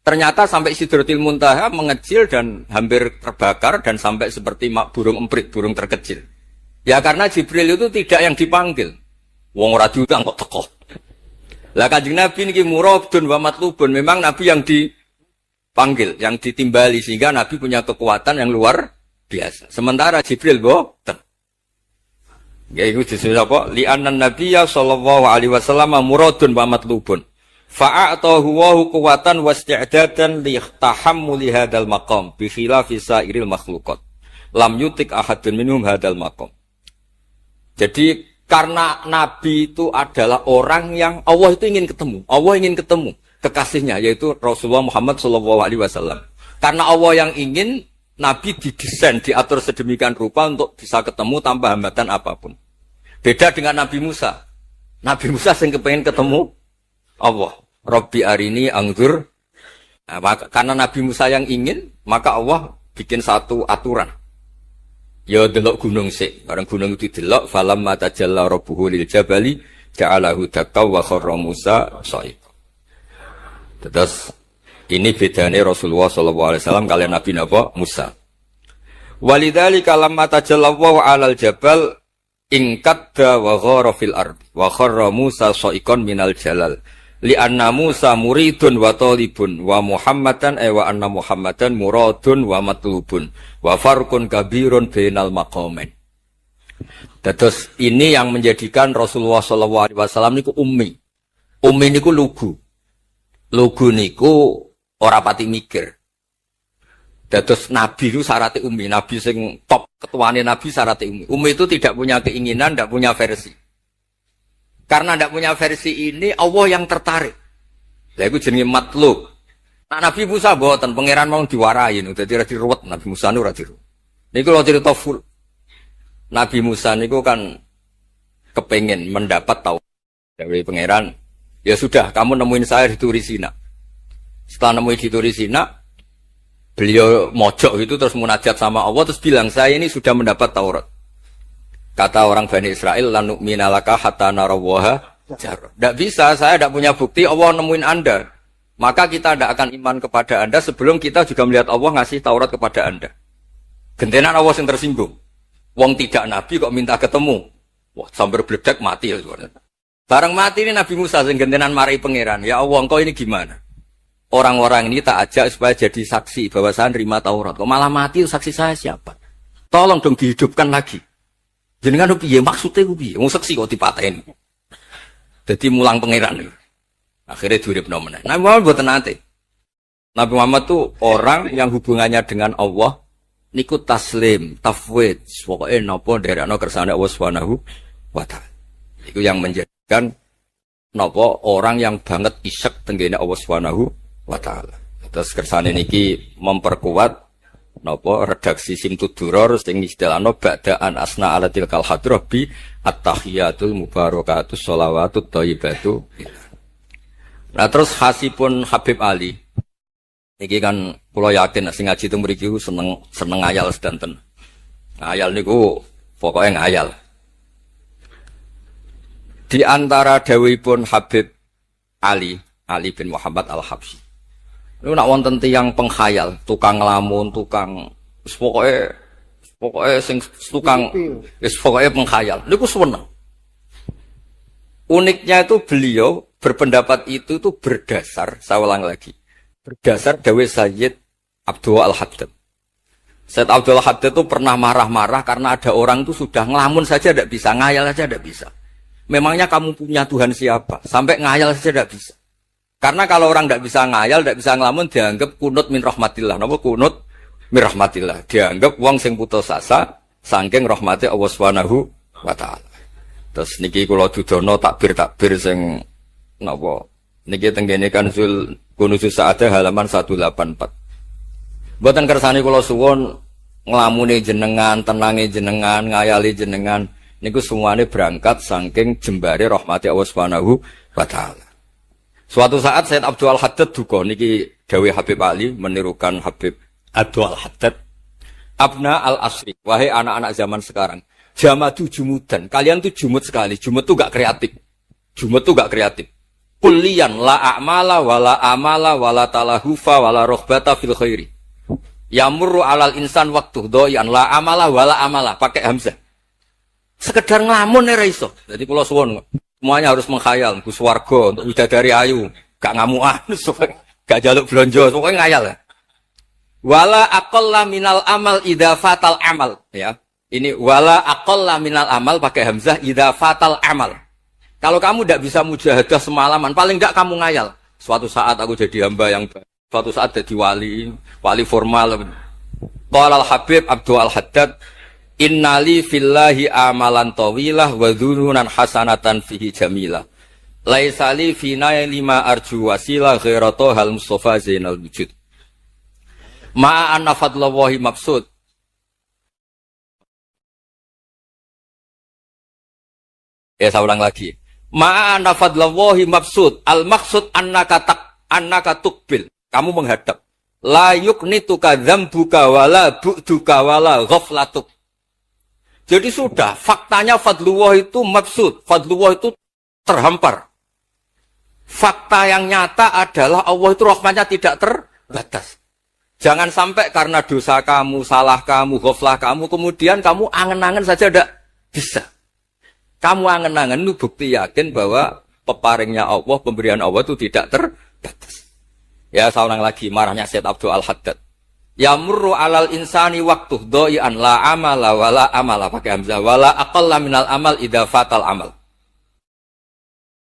Ternyata sampai Sidratil Muntaha mengecil dan hampir terbakar dan sampai seperti burung emprit, burung terkecil. Ya karena Jibril itu tidak yang dipanggil. Wong ora diundang kok teko. Lah Kanjeng Nabi niki muradun wa matlubun, memang Nabi yang dipanggil, yang ditimbali sehingga Nabi punya kekuatan yang luar biasa. Sementara Jibril boten. Ya itu disebut apa? Li'annan nabiyya sallallahu alaihi wasallam muradun wa matlubun. Fa'atahu wa quwwatan wasti'dadan li tahammuli hadzal maqam bi khilafi sairil makhluqat. Lam yutik ahadun minhum hadzal maqam. Jadi karena Nabi itu adalah orang yang Allah itu ingin ketemu. Allah ingin ketemu kekasihnya yaitu Rasulullah Muhammad sallallahu alaihi wasallam. Karena Allah yang ingin, Nabi didesain, diatur sedemikian rupa untuk bisa ketemu tanpa hambatan apapun. Beda dengan Nabi Musa. Nabi Musa yang kepengen ketemu Allah. Rabbi arini angzur. Nah, karena Nabi Musa yang ingin, maka Allah bikin satu aturan. Ya delok gunung sik. Barang gunung itu delok, falamma tajalla rabbuhu lil jabali ja'alahu dakka wa kharra Musa sha'iqa. Terus ini bedanya Rasulullah SAW kalian Nabi Napa Musa. Walidzalika lamma tajallallahu 'alal jabal ingkadda wa ghara fil ardi wa kharra Musa sha'iqan minal jalal. Li'anna Musa muridun wa talibun wa Muhammadan wa anna Muhammadan muradun wa matlubun wa farqun kabirun bainal maqamain. Terus ini yang menjadikan Rasulullah SAW niku ummi. Ummi niku lugu. Lugu niku ora pati mikir. Terus Nabi itu syaratnya ummi. Nabi sing top ketuane Nabi syaratnya ummi. Ummi itu tidak punya keinginan, tidak punya versi. Karena tidak punya versi ini, Allah yang tertarik. Lah itu jenenge matlub. Nah, Nabi Musa boten pangeran mau diwarai, dadi ora diruwet Nabi Musa niku ora diruwet. Niku lho cerita full. Nabi Musa niku kan kepengen mendapat tahu dari pangeran. Ya sudah, kamu nemuin saya di Turi Sina. Setelah nemuin di Turi Sina, beliau mojok itu terus munajat sama Allah terus bilang, saya ini sudah mendapat Taurat. Kata orang Bani Israel, la nu'mina laka hatta narawaha jar. Tidak bisa, saya tidak punya bukti Allah nemuin Anda. Maka kita tidak akan iman kepada Anda sebelum kita juga melihat Allah ngasih Taurat kepada Anda. Gentenan Allah yang tersinggung. Wong tidak Nabi kok minta ketemu. Wah, sambar bledek mati ya. Barang mati ini Nabi Musa yang gentenan marahi pangeran. Ya Allah, engkau ini gimana? Orang-orang ini tak ajak supaya jadi saksi bahwa saya nerima Taurat. Kok malah mati, saksi saya siapa? Tolong dong dihidupkan lagi. Jenengan piye maksudnya piye? Wong seksi kok dipateni. Dadi mulang pangeran. Akhirnya diuripno meneh. Nabi Muhammad mboten nate. Nabi Muhammad tuh orang yang hubungannya dengan Allah niku taslim, tafwid, pokoke napa nderekno kersane Allah Subhanahu wa taala. Iku yang menjadikan napa orang yang banget isyek tenggene Allah Subhanahu wa taala. Terus kersane niki memperkuat napa redaksi Simtud-Duror sing istilahno ba'daan asna ala tilkal hadrah bi at-tahiyatul mubarakatus sholawatut thayyibatu. Nah terus khasipun Habib Ali niki kan kula yakin sing ngaji teng mriki seneng ngayal sedanten. Ngayal niku pokoke ngayal. Di antara dawuhipun Habib Ali bin Muhammad Al-Habsyi. Itu nak wonten tiyang penghayal, tukang lamun, tukang pokoke Pokoknya sing tukang wis pokoknya pengkhayal. Niku seneng. Uniknya itu beliau berpendapat itu tuh berdasar, saya ulang lagi. Berdasar dawe Sayyid Abdul Al-Haddad. Sayyid Abdul Al-Haddad itu pernah marah-marah karena ada orang itu sudah ngelamun saja tidak bisa, ngayal saja tidak bisa. Memangnya kamu punya Tuhan siapa? Sampai ngayal saja tidak bisa. Karena kalau orang tidak bisa ngayal, tidak bisa ngelamun, dianggap kunut min rahmatillah. Napa kunut min rahmatillah? Dianggap wong sing putus asa saking rahmati Allah Subhanahu wa taala. Terus niki kula dudono takbir sing napa? Niki tenggene Kanzul Kunuzus Sa'adah halaman 184. Mboten kersane kula suwun nglamune jenengan, tenange jenengan, ngayali jenengan niku semuanya berangkat saking jembare rahmati Allah Subhanahu wa taala. Suatu saat Sayyid Abdul Al-Haddad duka niki dawuh Habib Ali menirukan Habib Abdul Al-Haddad. Abna al-asri, wahai anak-anak zaman sekarang, jamadu jumudan, kalian tuh jumud sekali, jumud tuh gak kreatif. Jumud tuh gak kreatif. Kullian la a'mala wala amala wala talahufa wala rohbata fil khairi. Yamurru alal insan waktu doyan la amala wala amala, pakai hamzah. Sekedar ngelamun ora iso. Jadi kula suwun semuanya harus menghayal, Gus Warga untuk widadari ayu, gak ngamuan, gak jaluk blonjo, pokoknya ngayal ya. Wala aqalla minal amal idza fatal amal, ya. Ini wala aqalla minal amal pakai hamzah idza fatal amal. Kalau kamu tidak bisa mujahadah semalaman, paling enggak kamu ngayal. Suatu saat aku jadi hamba yang baik, suatu saat jadi wali formal. Qala al-Habib Abdul Al-Haddad, innali fillahi amalan tawilah wa dhununan hasanatan fihi jamilah. Laisali fina lima arju wasilah ghairata hal Mustafa Zainal Wujud. Ma'anna fadlallahi maksud. Ya saya ulang lagi. Ma'anna fadlallahi maksud. Al-maksud annaka tukbil. Kamu menghadap. La yuknituka dzambuka wala bu'duka wala ghaflatuk. Jadi sudah, faktanya fadlullah itu maksud, fadlullah itu terhampar. Fakta yang nyata adalah Allah itu rahmatnya tidak terbatas. Jangan sampai karena dosa kamu, salah kamu, ghaflah kamu, kemudian kamu angen-angen saja tidak bisa. Kamu angen-angen itu bukti yakin bahwa peparingnya Allah, pemberian Allah itu tidak terbatas. Ya, saya ulang lagi, marahnya Sayyid Abdul Al-Haddad. Yamurru alal insani waktu doyan la amala wala amala pakai hamzah wala aqalla minal amal idza fatal amal.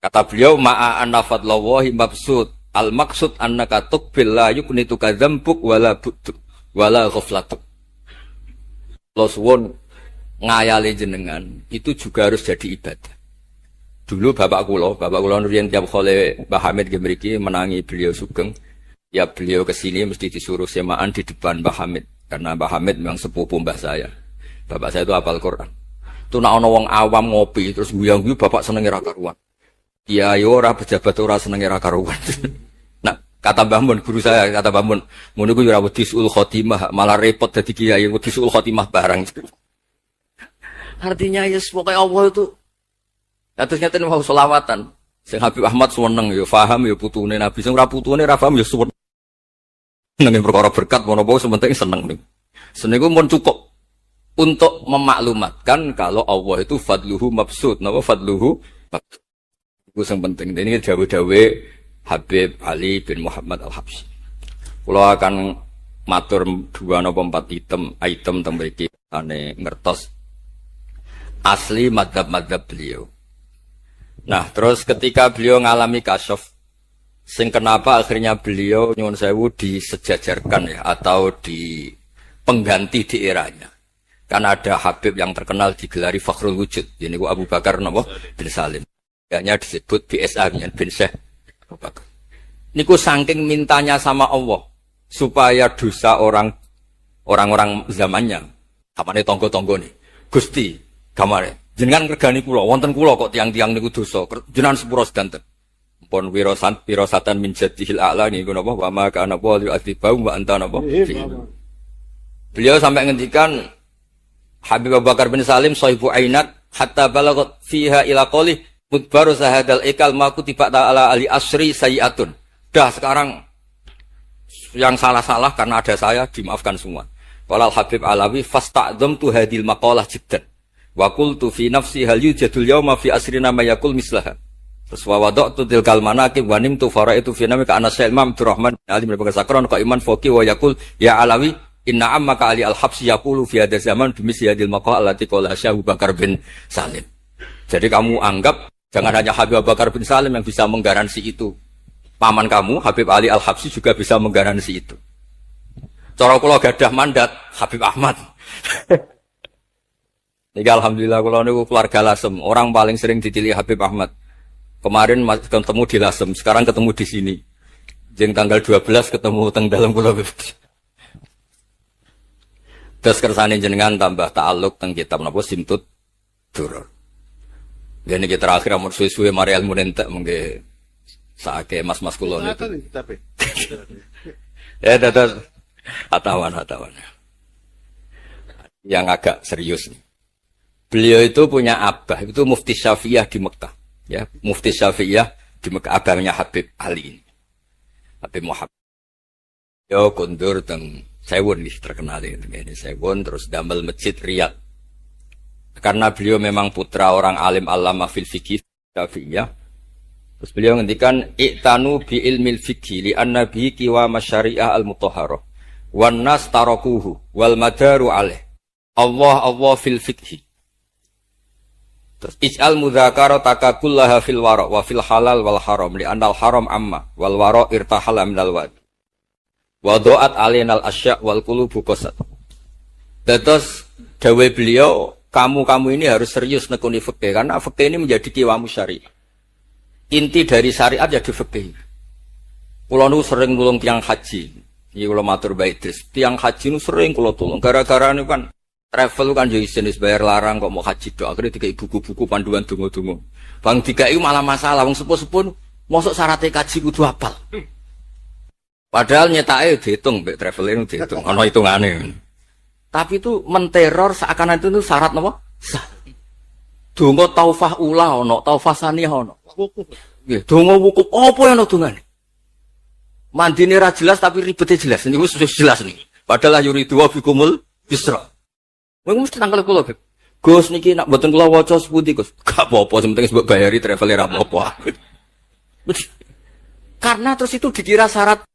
Kata beliau ma'a anna fadlallahi mabsud al maksud annaka tuqbil la yuknituka dzambuk wala bu'duk wala ghaflatuk. Lo suwun ngayali jenengan itu juga harus jadi ibadah. Dulu bapak kula nuriyen tiap kali Mbah Hamid mriki menangi beliau sugeng. Ya beliau kesini mesti disuruh semaan di depan Mbah Hamid. Karena Mbah Hamid memang sepupu mbah saya. Bapak saya itu hafal Quran. Itu nak ono wong awam ngopi terus guyang-guyu bapak seneng ra karuan. Kiai ora pejabat ora seneng ra karuan. Nah, kata Mbah Mun guru saya, kata Mbah Mun, ngono iku ora wedi suul khotimah, malah repot dadi kiai wedi suul khotimah barang. Artinya ya pokoke Allah itu terus ngaten mau selawatan. Sing Habib Ahmad seneng ya paham ya putune Nabi, sing ora putune ra paham ya suwun. Nang perkara berkat mono-mono sementing seneng nih. Seneng iku mun cukup untuk memaklumatkan kalau Allah itu fadluhu mabsud, napa fadluhu mabsud. Iku sing penting. Ini dawe-dawe Habib Ali bin Muhammad Al-Habsyi. Kula akan matur 2 napa 4 item teng mriki ane ngertos asli madzhab-madzhab beliau. Nah, terus ketika beliau ngalami kasyaf, sing kenapa akhirnya beliau nyuwun sewu disejajarkan ya atau di pengganti di eranya. Karena ada Habib yang terkenal digelari Fakhrul Wujud. Ini Abu Bakar napa bin Salim. Hanya disebut BSA bin Syekh Abu Bakar. Niku saking mintanya sama Allah supaya dosa orang-orang zamannya, kamane tonggo-tonggo nih. Gusti, kamane jenengan ngregani kula, wonten kula kok tiang-tiang niku dosa, jenengan sepura sedanten. Pun wirosatan min jadihil a'la niku napa wa ma kana wali atibau wa anta napa. Beliau sampai ngendikan Habib Abu Bakar bin Salim sahibu ainat hatta balagat fiha ila qali mudbaru sahadal ikal ma kutiba ta'ala ali asri sayiatun. Dah sekarang yang salah-salah karena ada saya dimaafkan semua. Qala Habib Alawi fasta'dhamtu hadhil maqalah jiddan. Wa qultu fi nafsi hal yujadul yawma fi asrina ma yaqul mislaha. Terus wa wada'tu tilkal manaqib wa nimtu faraitu fi namika ana Syekh Imam Abdurrahman Ali bin Bakar Sakron ka iman faqih wa yaqul ya Alawi inna ammaka Ali al-Habsyi yaqulu fi hadha zaman bimisli hadhil maqalah allati qala Syekh Abu Bakar bin Salim. Jadi kamu anggap jangan hanya Habib Abu Bakar bin Salim yang bisa menggaransi itu. Paman kamu Habib Ali Al-Habsyi juga bisa menggaransi itu. Cara kula gadah mandat Habib Ahmad. Niki alhamdulillah kula niku keluarga Lasem, orang paling sering dipilih Habib Ahmad. Kemarin ketemu di Lasem, sekarang ketemu di sini. Jeng tanggal 12 ketemu teng dalam kula. Terus kersane jenengan tambah ta'alluq teng kitab napa Simtud Duror. Dene iki terakhir amur suwe-suwe mari ilmu entek mengke saake mas-mas kula niku. Ya dados hatawan. Yang agak serius nih. Beliau itu punya abah, itu Mufti Syafi'iyah di Mekah. Ya, Mufti Syafi'iyah di Mekah, abahnya Habib Ali. Habib Muhammad. Yo kondur teng Sewon nih terkenal ini Sewon terus damel masjid Riyadh. Karena beliau memang putra orang alim alama fil fikih Syafi'iyah. Terus beliau ngendikan i'tanu bi ilmil fikih li anna bihi qiwam syariah al-mutahharah wan nas tarakuhu wal madaru alaih. Allah fil fikih. Terus ij'al mudzakarata kullaha fil wara' wa fil halal wal haram li anal haram amma wal wara' irtahala minal wad. Wa do'at alainal asya' wal qulubu qasat. Terus dawuh beliau, kamu ini harus serius nekuni fikih karena fikih ini menjadi qiwamus syariah. Inti dari syariat ya di fikih. Kula nu sering nulung tiyang haji. Iki kula matur bae Idris. Tiyang haji nu sering kula tulung gara-gara niku kan travel kan yo isin wis bayar larang kok mau haji tok. Akhire dikai buku-buku panduan donga-donga. Bang dikai malah masalah wong sepuh-sepuh mosok syaratnya kaji kudu hafal. Padahal nyetake diitung mbek traveling diitung ana hitungane. Tapi itu menteror seakan itu syarat napa? Donga taufah ula ana, taufah saniyah ana. Nggih, donga wukuf apa ana dongane? Mandine ra jelas tapi ribete jelas. Niku wis jelas niki. Padahal yuridu wa bikumul yusra. Wong mesti tanggal kula, Beb. Gus niki nak mboten kula waca sepundi, Gus. Gak apa-apa, penting mbok bayari travel ra apa-apa. Karena terus itu dikira syarat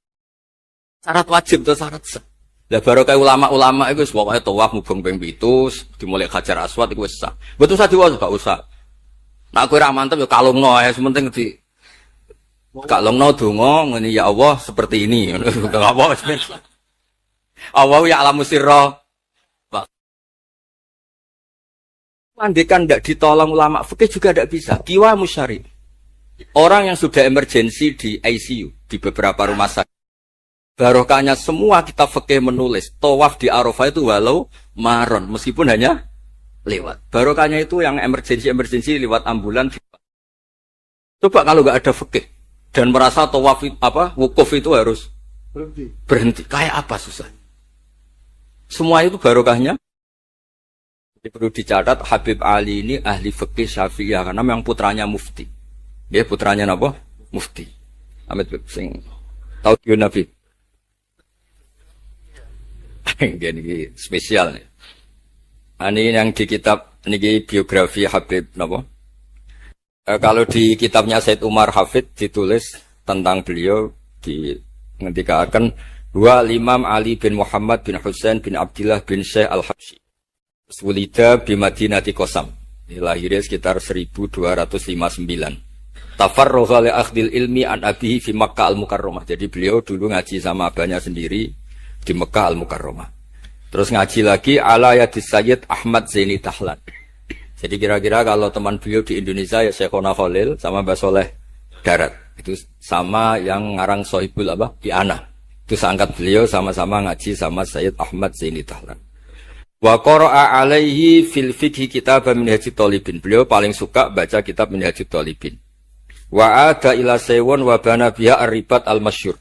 wajib atau syarat sah. Lah baru kayak ulama-ulama itu pokoknya tawaf mubeng ping 7 dimulai Hajar Aswad iku wis sah. Mboten usah diwaca, gak usah. Nak kowe ra mantep ya kalungno ae, sementing di kalungno donga ngene ya Allah seperti ini. Enggak apa Allah ya alamu sirra. Andekan tidak ditolong ulama fikih juga tidak bisa. Kiwa musyari. Orang yang sudah emergensi di ICU di beberapa rumah sakit. Barokahnya semua kita fikih menulis tawaf di Arafah itu walau maron meskipun hanya lewat. Barokahnya itu yang emergensi lewat ambulan. Coba kalau nggak ada fikih dan merasa tawaf wukuf itu harus berhenti. Kayak apa susah? Semua itu barokahnya. Jadi perlu dicatat Habib Ali ini ahli fikih Syafi'iyah karena memang putranya mufti. Dia putranya apa? Mufti. Amit sing tahu Nabi. Ini spesial nih. Ini yang di kitab ini biografi Habib napa? Kalau di kitabnya Said Umar Hafid ditulis tentang beliau ngendikaken dua Imam Ali bin Muhammad bin Husain bin Abdullah bin Syekh Al-Habsyi. Sulida bi Madinati Qasam. Lahirnya sekitar 1259. Tafarragha li akhdil ilmi an abihi fi Makkah Al-Mukarramah. Jadi beliau dulu ngaji sama abahnya sendiri di Mekah Al-Mukarramah. Terus ngaji lagi ala yadis Sayyid Ahmad Zaini Tahlan. Jadi kira-kira kalau teman beliau di Indonesia ya Syekhona Khalil sama Mbah Soleh Darat. Itu sama yang ngarang Sohibul Iana. Itu seangkat beliau sama-sama ngaji sama Sayyid Ahmad Zaini Tahlan. Wa qara'a alaihi fil fiqhi kitab Minhajut Thalibin. Beliau paling suka baca kitab Minhajut Thalibin. Wa ada ila Sewon wa bana biha ar-ribat al-masyhur.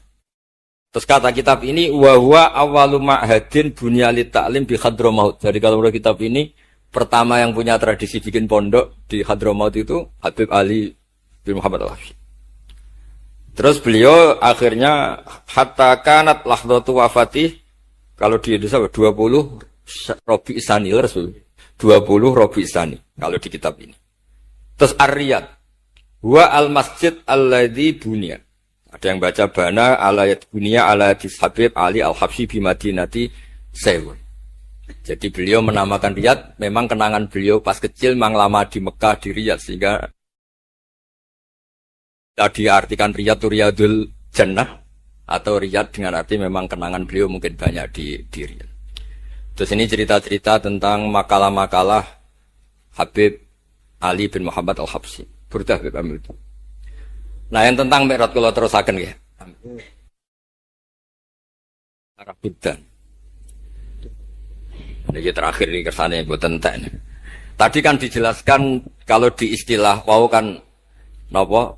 Terus kata kitab ini wa huwa awwalu ma'hadin bunyalit ta'lim bi Hadramaut. Jadi kalau menurut kitab ini pertama yang punya tradisi bikin pondok di Hadramaut itu Habib Ali bin Muhammad Al-Habsyi. Terus beliau akhirnya hatta kanat lahdatu wafatih Kalau di Indonesia 20 Robi Isani Rasul. 20 Robi Isani kalau di kitab ini. Terus Ar-Riyad wa al-masjid alladzi bunya. Ada yang baca bana alayat bunya ala Habib Ali al-Habsyi bi Madinati Sewun. Jadi beliau menamakan Riyadh, memang kenangan beliau pas kecil memang lama di Mekah di Riyadh, sehingga tadi artikan Riyadh itu Riyadul Jannah, atau Riyadh dengan arti memang kenangan beliau mungkin banyak di Riyadh. Terus ini cerita-cerita tentang makalah-makalah Habib Ali bin Muhammad al-Habsyi. Burdah Habib Amil. Nah yang tentang Mi'raj kalau terusaken ya. Arah Buddha. Ini terakhir ini kersane buat entek. Tadi kan dijelaskan kalau di istilah wau kan napa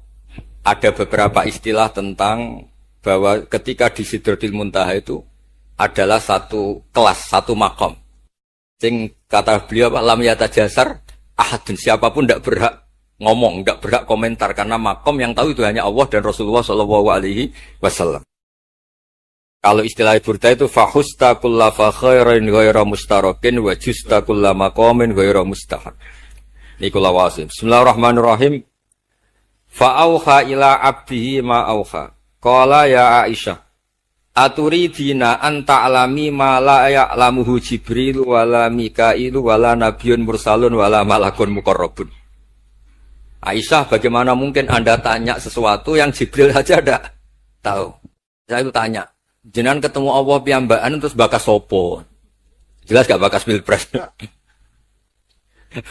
ada beberapa istilah tentang bahwa ketika di Sidratul Muntaha itu adalah satu kelas, satu makom. Sing kata beliau lam yatajasar ahadun, siapapun tidak berhak ngomong, tidak berhak komentar karena makom yang tahu itu hanya Allah dan Rasulullah SAW. Kalau istilah Burda itu fahusta kulla fa khairin ghaira mustarakin wa justa kulla maqamin ghaira mustahad. Nikulah wasim. Bismillahirrahmanirrahim. Fa auha ila abdihi ma auha. Qala ya Aisyah, aturidina an ta'lami ma la ya'lamuhu Jibril wala Mikailu wala nabiyyun mursalun wala malakun muqarrabun. Aisyah, bagaimana mungkin Anda tanya sesuatu yang Jibril saja tidak tahu? Saya itu tanya, jenengan ketemu Allah piyambakan terus bakas sopo? Jelas gak bakas pilpres?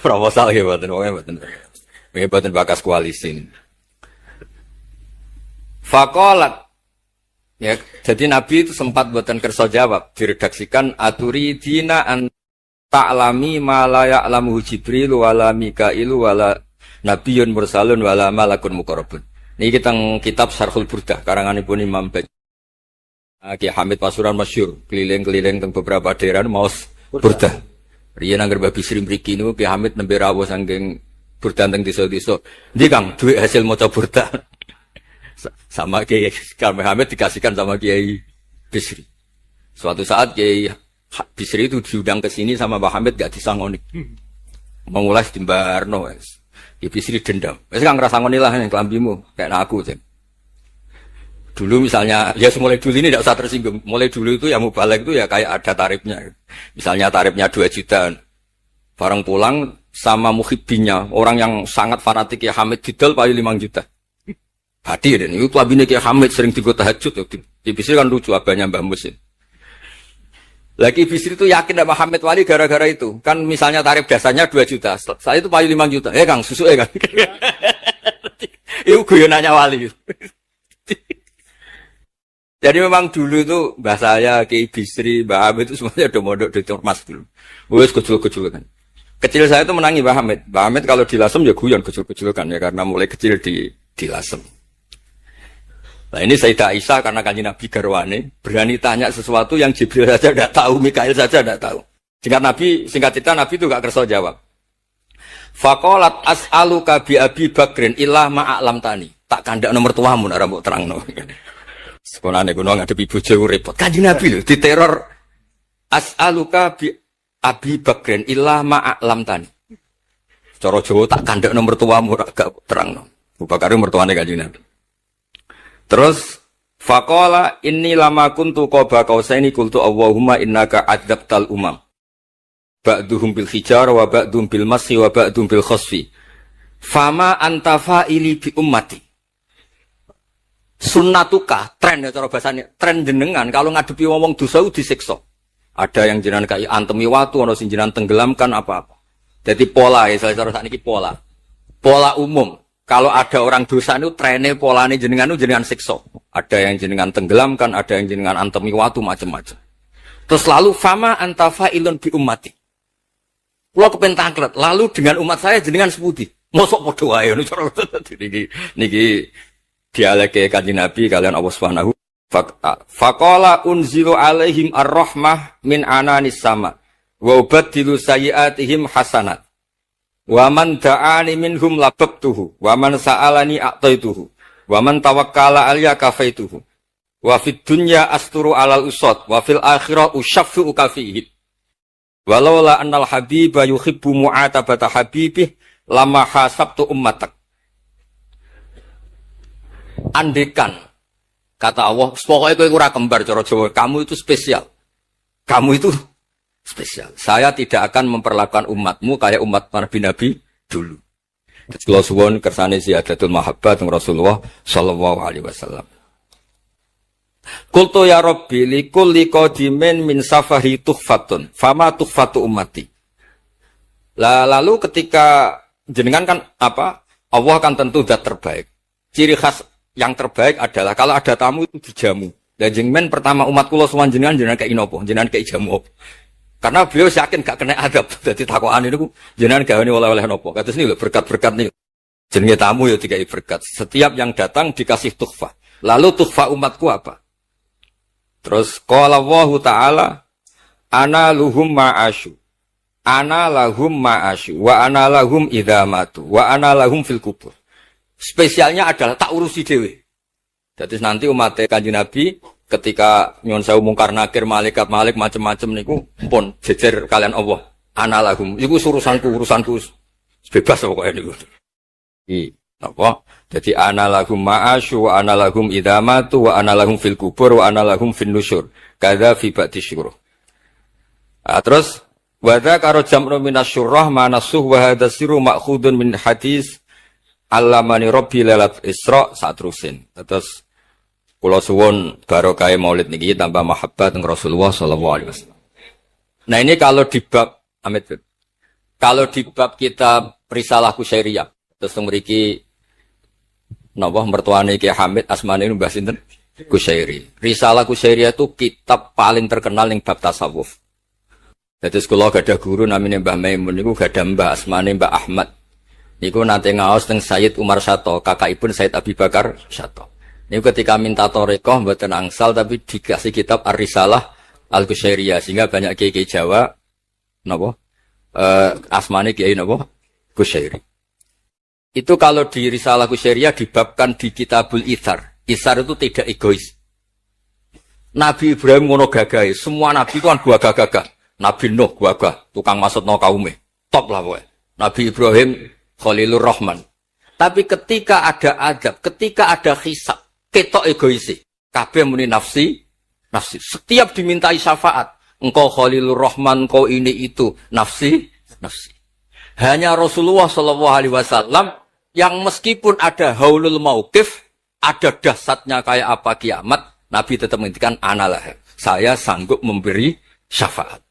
Proposal ya batin bakas koalisi. Fakolat, ya, jadi Nabi itu sempat buatan kerso jawab, diredaksikan aturi dina an ta'lami ma la ya'lamuhu Jibril wala Mikailu wala nabiyyun mursalun wala malakun muqarrabun. Ini kita kitab Syarhul Burdah karanganipun Imam Bajuri. Ki Hamid Pasuruan masyhur, keliling-keliling teng beberapa daerah maos Burdah. Riyen angger Mbah Bisri mriki niku Ki Hamid nembe rawuh saking Burdah teng desa-desa. Ndi Kang, duit hasil maca Burdah. Sama Kiai Karmel Hamid dikasihkan sama Kiai Bisri. Suatu saat Kiai Bisri itu diundang ke sini sama Mbah Hamid gak disangoni. Memulai di Mbarno, Kiai Bisri dendam. Wes Kang ngrasangoni lah ning kelambimu, kayak aku, Cek. Dulu misalnya, ya mulai dulu ini tidak usah tersinggung. Mulai dulu itu ya mubalek itu ya kayak ada tarifnya. Misalnya tarifnya 2 juta. Barang pulang sama muhibbinya, orang yang sangat fanatik ya Hamid didol payu 5 juta. Hadir dan itu labine Kiai Hamid sering digo tahajud. Di Bisri kan lucu abahnya Mbah Musin. Lagi Bisri itu yakin sama Hamid Wali gara-gara itu. Kan misalnya tarif dasarnya 2 juta. Saya itu payu 5 juta. Kang, susu kan. Itu guyonannya Wali. Jadi memang dulu itu mbah saya, Kiai Bisri, Mbah Hamid itu semuanya udah mondok di Ormas dulu. Wes kecil-kecil kan. Kecil saya itu menangi Mbah Hamid. Mbah Hamid kalau di Lasem ya guyon kecil-kecil kan ya karena mulai kecil di Lasem. Nah ini Sayyidah Aisyah karena kanjeng Nabi garwane berani tanya sesuatu yang Jibril saja tidak tahu, Mikail saja tidak tahu. Singkat cerita Nabi itu gak kerso jawab. Faqalat as'aluka bi Abi Bakrin illa ma'alam tani. Tak kandak nomor tuamu nak rambut terangno. Sekolahane kuno ngadepi bojo repot. Kanjeng Nabi lho diteror as'aluka bi Abi Bakrin illa ma'alam tani. Cara Jawa tak kandak nomor tuamu gak terangno. Abu Bakar mertuane kanjeng Nabi. Terus faqala inni lama kuntu qaba qausaini qultu Allahumma innaka adzabtal umam. Ba'duhum bil hijar wa ba'dhum bil masyi wa ba'dhum bil khasfi. Fama anta fa'ili bi ummati. Sunnatuka, tren ya cara bahasane, tren jenengan kalau ngadepi wong dosa disiksa. Ada yang jenengan kaya antemi watu, ana sing jenengan tenggelamkan apa-apa. Jadi pola ya cara sakniki pola. Pola umum. Kalau ada orang dosa itu trennya polanya jenengan itu jenengan siksa. Ada yang jenengan tenggelamkan, ada yang jenengan antemi watu macam-macam. Terus lalu fama anta fa'ilun bi ummati. Kula kepen tanglet, lalu dengan umat saya jenengan sepundi? Mosok padha wae ngono cara niki dialeke Kanjeng Nabi kalian Allah Subhanahu faqala unzilu alaihim ar-rahmah min ananis sama wa ubaddilu sayyi'atihim hasanat. Wa man da'ani minhum lababtuhu wa man sa'alani a'taituhu wa man tawakkala alayya kafaituhu. Wa fid dunya asturu alal usad wa fil akhirah usyaffi'u kafihi. Walau la annal habiba yuhibbu mu'atabata habibih lama hasabtu ummatak. Andekan kata Allah, pokoknya kowe ora kembar cara Jawa, kamu itu spesial. Kamu itu spesial. Saya tidak akan memperlakukan umatmu kayak umat nabi-nabi dulu. Kalau suwon kersane ziyadatul mahabbah teng Rasulullah sallallahu alaihi wasallam. Qultu ya Rabbi likulli qadimin min safari tuhfatun fama tuhfatu ummati. Lalu ketika jenengan kan apa? Allah kan tentu zat terbaik. Ciri khas yang terbaik adalah kalau ada tamu itu dijamu. Dan jenengan pertama umat kula sowan jenengan kayak inopo, jenengan kayak jamu. Karena beliau yakin gak kena adab. Jadi takokan itu jenengan gawe oleh-oleh nopo. Kados niku berkat-berkat niku. Jenenge tamu ya dikai berkat. Setiap yang datang dikasih tuhfah. Lalu tuhfah umatku apa? Terus qala Allahu ta'ala ana luhum ma'asyu. Ana lahum ma'asyu wa ana lahum idza matu wa ana lahum fil kubur. Spesialnya adalah tak urusi dhewe. Jadi nanti umat Kanjeng Nabi ketika nyuwun sewu mungkar nakir malaikat malik macam-macam niku pun jejer kalian Allah. Ana lahum iku urusanku bebas pokoknya niku. Apa? Jadi ana lahum ma'asyu wa ana lahum idza matu wa ana lahum fil kubur wa ana lahum fin nusyur. Kadza fi ba'di syuruh. Terus wa dzakara jam'u minasyurrah ma nasuh wa hadza sirru ma'khudun min hadis Allamani Rabbi lailat Isra satrusin. Terus kula suwun barokah Maulid niki tambah mahabbah teng Rasulullah sallallahu alaihi wasallam. Nah ini kalau di bab kalau di bab kitab Risalah Kusyairiyah terus mriki napa mertuane Ki Hamid asmane Mbah sinten Kusyairi. Risalah Kusyairiyah itu kitab paling terkenal ning bab tasawuf. Dadi kula gadah guru namine Mbah Maimun niku gadah Mbah asmane Mbah Ahmad. Niku nate ngaos teng Sayyid Umar Sato, kakakipun Sayyid Abi Bakar Sato. Niku ketika minta thariqah mboten angsal tapi dikasih kitab Ar-Risalah Al-Kusyairiyah sehingga banyak kiai Jawa napa asmane kiai napa Kusyairi. Itu kalau di Risalah Kusyairiyah dibabkan di Kitabul Itsar. Itsar itu tidak egois. Nabi Ibrahim ngono gagahe, semua nabi itu kan gagah-gagah. Nabi Nuh gagah, tukang maksudno kaume. Top lah pokoknya. Nabi Ibrahim Khalilur Rahman. Tapi ketika ada adab, ketika ada hisab, ketok egoisi. Kabeh muni nafsi. Setiap dimintai syafaat, engkau Khalilur Rahman, engkau ini itu, nafsi. Hanya Rasulullah sallallahu alaihi wasallam yang meskipun ada haulul mauqif, ada dahsyatnya kayak apa kiamat, Nabi tetap menghentikan analah. Saya sanggup memberi syafaat.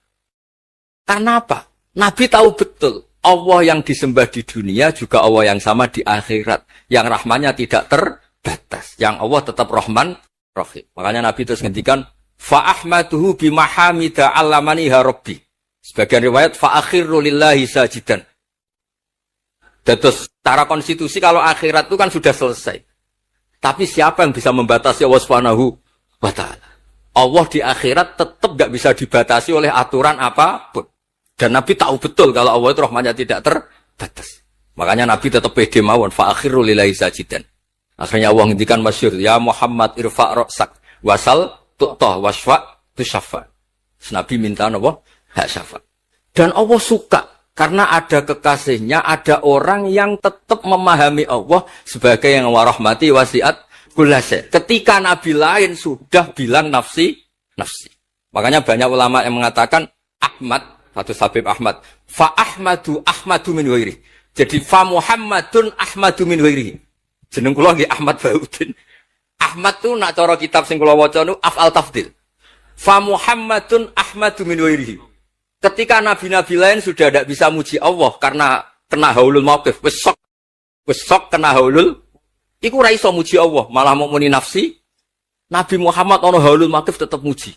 Karena apa? Nabi tahu betul Allah yang disembah di dunia juga Allah yang sama di akhirat. Yang rahmannya tidak terbatas. Yang Allah tetap Rahman Rahim. Makanya Nabi terus ngendikan fa'ahmaduhu bimahamida allamaniha rabbi. Sebagian riwayat fa'akhirru lillahi sajidan. Terus secara konstitusi kalau akhirat itu kan sudah selesai. Tapi siapa yang bisa membatasi Allah Subhanahu wa ta'ala? Allah di akhirat tetap gak bisa dibatasi oleh aturan apapun. Dan Nabi tahu betul kalau Allah itu rahmatnya tidak terbatas. Makanya Nabi tetap pede mawon fa'akhiru lillahi sajidan. Akhirnya Allah ngendikan masyhur, ya Muhammad irfa' ra'sak wasal tu'tah wasfa' tusaffa. Nabi minta apa? Hak syafaat. Dan Allah suka karena ada kekasihnya, ada orang yang tetap memahami Allah sebagai yang warahmati wasiat kullase. Ketika Nabi lain sudah bilang nafsi. Makanya banyak ulama yang mengatakan Ahmad Fatus Habib Ahmad. Fa Ahmadu min wairi. Jadi fa Muhammadun Ahmadu min wairi. Jeneng kula nggih Ahmad Baudin. Ahmad tu nak cara kitab sing kula waca nu af'al tafdil. Fa Muhammadun Ahmadu min wairi. Ketika nabi-nabi lain sudah tidak bisa muji Allah karena kena haulul mauqif, wis sok kena haulul, iku ora iso muji Allah, malah mau muni nafsi. Nabi Muhammad ono haulul mauqif tetap muji.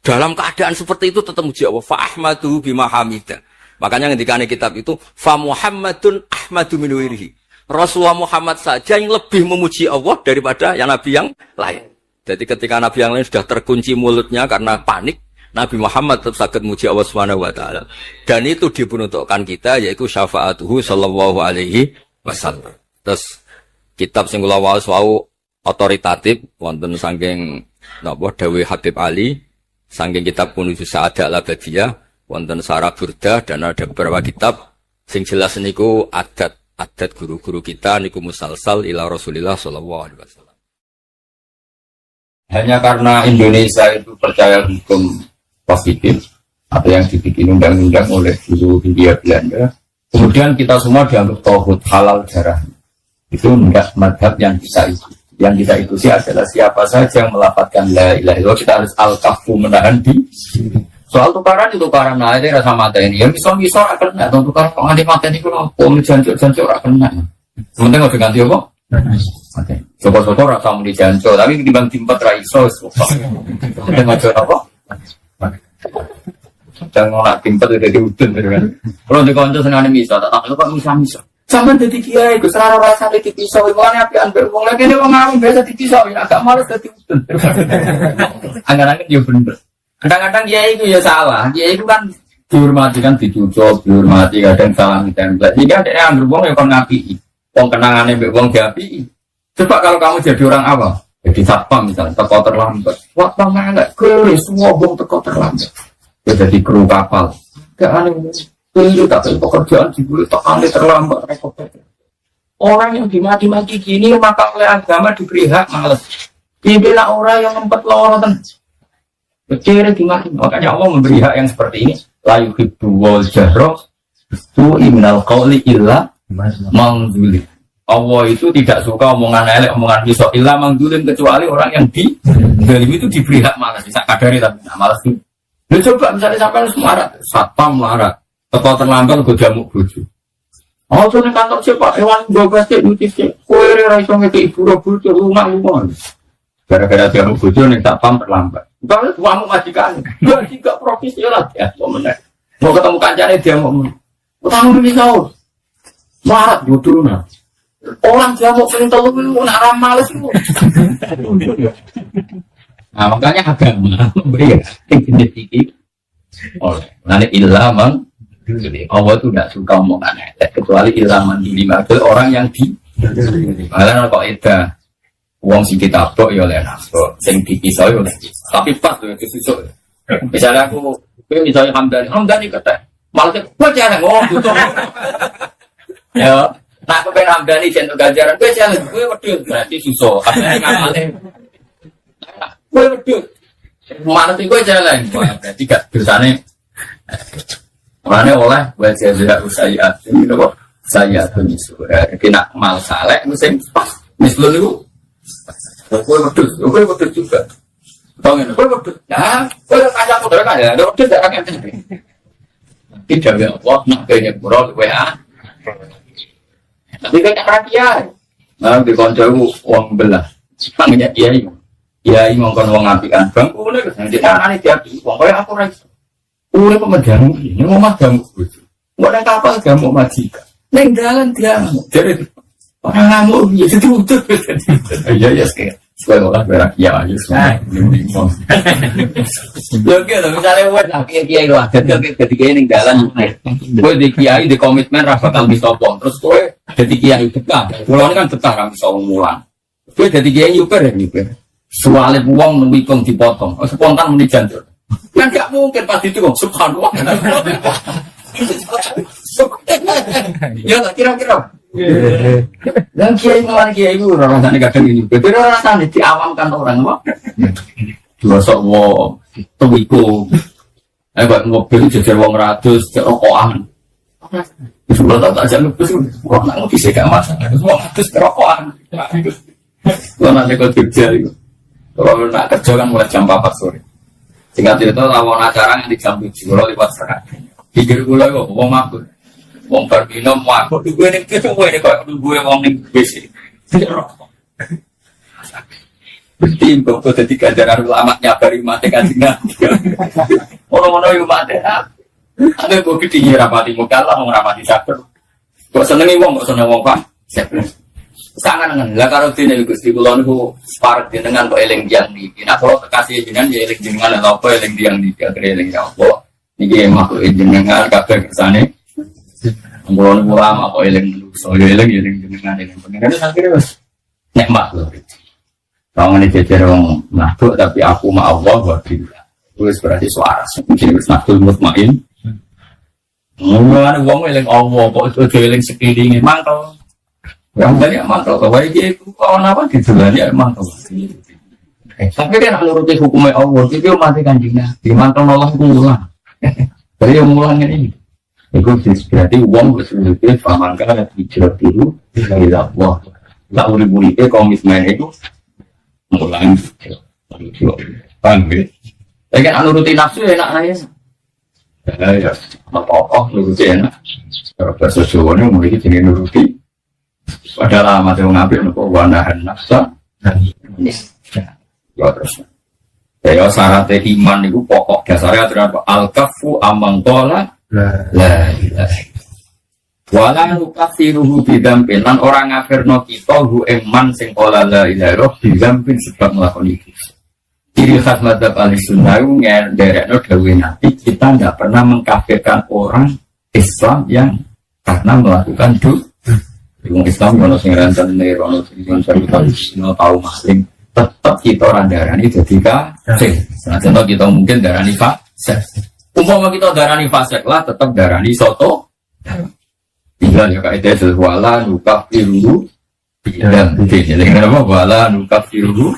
Dalam keadaan seperti itu tetap muji Allah. Fa ahmadu bima hamida. Makanya ketika kitab itu fa Muhammadun Ahmadu min wairihi. Rasulullah Muhammad saja yang lebih memuji Allah daripada yang nabi yang lain. Jadi ketika nabi yang lain sudah terkunci mulutnya karena panik, Nabi Muhammad tetap sakit muji Allah Subhanahu wa taala. Dan itu diperuntukkan kita yaitu syafaatuhu sallallahu alaihi wasallam. Terus kitab sing kula waos wau otoritatif wonten saking napa dawuh Habib Ali saking kitab Kunuz Sa'adah Al-Abadiyah wonten Sarah Burdah dan ada beberapa kitab sing jelas niku adat guru-guru kita niku musalsal ila Rasulillah sallallahu alaihi wasallam. Hanya karena Indonesia itu percaya hukum positif atau yang dibikin undang-undang oleh guru Hindia Belanda, kemudian kita semua dianggap tauhid halal darah. Itu enggak madhab yang bisa ikuti. Yang kita ikuti adalah siapa saja yang melafadzkan la ilaha illallah, kita harus al-kafu menahan di. Soal tukaran itu tukaran nah itu rasa mata ini. Yang bisa akan kena, atau tukaran kok nganti mata ini kalau om jancuk akan kena. Sementara nggak diganti apa? Oke. Syukur-syukur rasa mau dijancuk, tapi dibanding timpat raiso. Sementara nggak apa? Jangan nak timpat udah diudun kan. Kalau di konco senang bisa, tak tahu kok bisa. Sampai jadi kiai, gue serara rasa di pisau, ibuannya api ambil uang lagi dia mau ngomong biasa di pisau, agak malas jadi udun. Angan-angan dia bener. Kadang-kadang kiai itu ya salah, kiai itu kan dihormati kan dicucuk, dihormati kadang salah ditempel. Jadi ada yang ambil uang ya kon ngapi, uang kenangannya ambil uang diapi. Coba kalau kamu jadi orang awam, jadi satpam misalnya, teko terlambat, waktu enggak keris semua uang teko terlambat. Ya jadi kru kapal, gak aneh. Itu tapi pekerjaan dibeli tak aneh terlambat repot. Orang yang dimaki-maki gini maka oleh agama diberi hak males. Dibela orang yang ngempet lorotan. Kecil dimaki. Makanya Allah memberi hak yang seperti ini. La yuhibbu wal jahra tu innal qawli illa mangduli. Allah itu tidak suka omongan elek, omongan pisau illa mangdulin kecuali orang yang itu diberi hak malas. Bisa kadari tapi tidak malas itu. Lu coba misalnya sampai semarat, satpam melarat. Teko terlambat gue jamuk bojo. Oh, tuh ning kantor siapa? Hewan 12 cek notis cek. Kowe ora iso ngeki ibu ro bojo lunga-lunga. Gara-gara jamuk bojo ning satpam terlambat. Kalau tuamu majikan, gak juga profesional ya, meneh. Mau ketemu kancane dia mau. Utang ini kau. Marat bodoh nah. Orang jamuk sing telu ku nak ra males ku. Nah, makanya agama memberi jenis iki. Oleh, nanti ilaman Allah itu tidak suka omongan elek kecuali ilaman dilima ke orang yang di malah kok eda uang si kita bok ya oleh nafsu sing dipisau ya oleh tapi pas tuh susuk misalnya aku misalnya Hamdani kata malah gue jangan ngomong ya nah aku pengen Hamdani jentuk ganjaran gue jangan gue wedus berarti susuk gue wedus mana sih gue jalan berarti gak bersane mana oleh wajah tidak usaiat ini kok saya tuh surah kena mal saleh musim pas misalnya itu gue betul juga tahu nggak gue betul ya gue udah kaya modal kaya udah betul tidak akan tidak ya Allah nak kayaknya kurang WA tapi kayak rakyat nah di konco uang belah panggilnya kiai ngongkon uang apikan bang udah kesana dia nani tiap uang kayak aku rais udah pemegang ini ngomong jamu nggak ada kapal jamu majikan neng jalan dia jadi orang ngamuk ya itu ya sekian supaya orang berak ya aja semua oke loh misalnya buat kiai lu ada ketika neng jalan gue di kiai di komitmen rapat bisa pon terus gue jadi kiai betah pulau ini kan betah kan bisa mulang gue jadi kiai nyuper soalnya uang nembikong dipotong spontan menijantur kan gak mungkin pasti itu subhanallah ya tak kira-kira dan kiai malah kiai itu rasanya kadang ini betul rasanya diawamkan orang apa dua sok wo tuwiku buat mobil jajar wong ratus rokokan itu belum tak jalan terus wong nggak bisa gak masalah wong ratus rokokan kalau nanti kau kerja itu kalau nak kerja kan mulai jam 4 sore singkat cerita lawan acara yang di jam 7 kalau lewat serat pikir gue lagi wong mabuk wong berbina mabuk gue ini kok gue wong ini besi berarti kok jadi ganjaran ulama nyabari mati kan orang-orang yang mati ada gue gede rapati muka lah mau rapati sabar kok senengi wong pak sangat dengan lah kalau tidak gusti kulon itu separat dengan kok eling yang di nah kalau kekasih jenengan ya eling jenengan atau apa eling yang di eling apa ini makhluk jenengan kabeh kesane kulon ulama kok eling so eling jenengan eling pengen akhirnya wis nikmat lho Kalau ini jejer wong nafsu tapi aku ma Allah wabil. Itu berarti suara. Jadi nafsu mutmain. Mulane wong eling Allah kok aja eling sekelilinge mantel. Yang banyak mantel kok wae iki ana apa didelani mantel. Tapi kan nuruti hukumnya Allah, itu mati kanjeng Nabi. Mantel nolong pulang. Jadi yang mulang ini. Itu berarti uang berseluruhnya pamankan hijrah dulu dari Allah. Tak boleh komitmen itu mulang. Paham ya? Tapi kan nuruti nafsu enak aja. Ya, apa-apa nuruti enak. Kalau bahasa Jawa ini mulai jadi nuruti. Padahal amat yang ngambil nopo wanahan nafsa. Ya terus. Ya syaratnya iman itu pokok dasarnya terhadap al-kafu amangkola. La ilaha. Wala nukafiruhu bidampin lan orang ngafirno kita hu eman sing kola la ilaha bidampin sebab melakukan itu. Ciri khas madzhab Ahlussunnah ngerekno dawuh Nabi kita tidak pernah mengkafirkan orang Islam yang karena melakukan dosa. Orang Islam kalau sing ranten nerono sing tahu masing tetap kita orang darani jadi kafir. Nah contoh kita mungkin darani fasik. Umpama kita darani fasik lah tetap darani soto. Tinggal ya kaidah wala nukafiruhu bidan. Jadi kenapa wala nukafiruhu?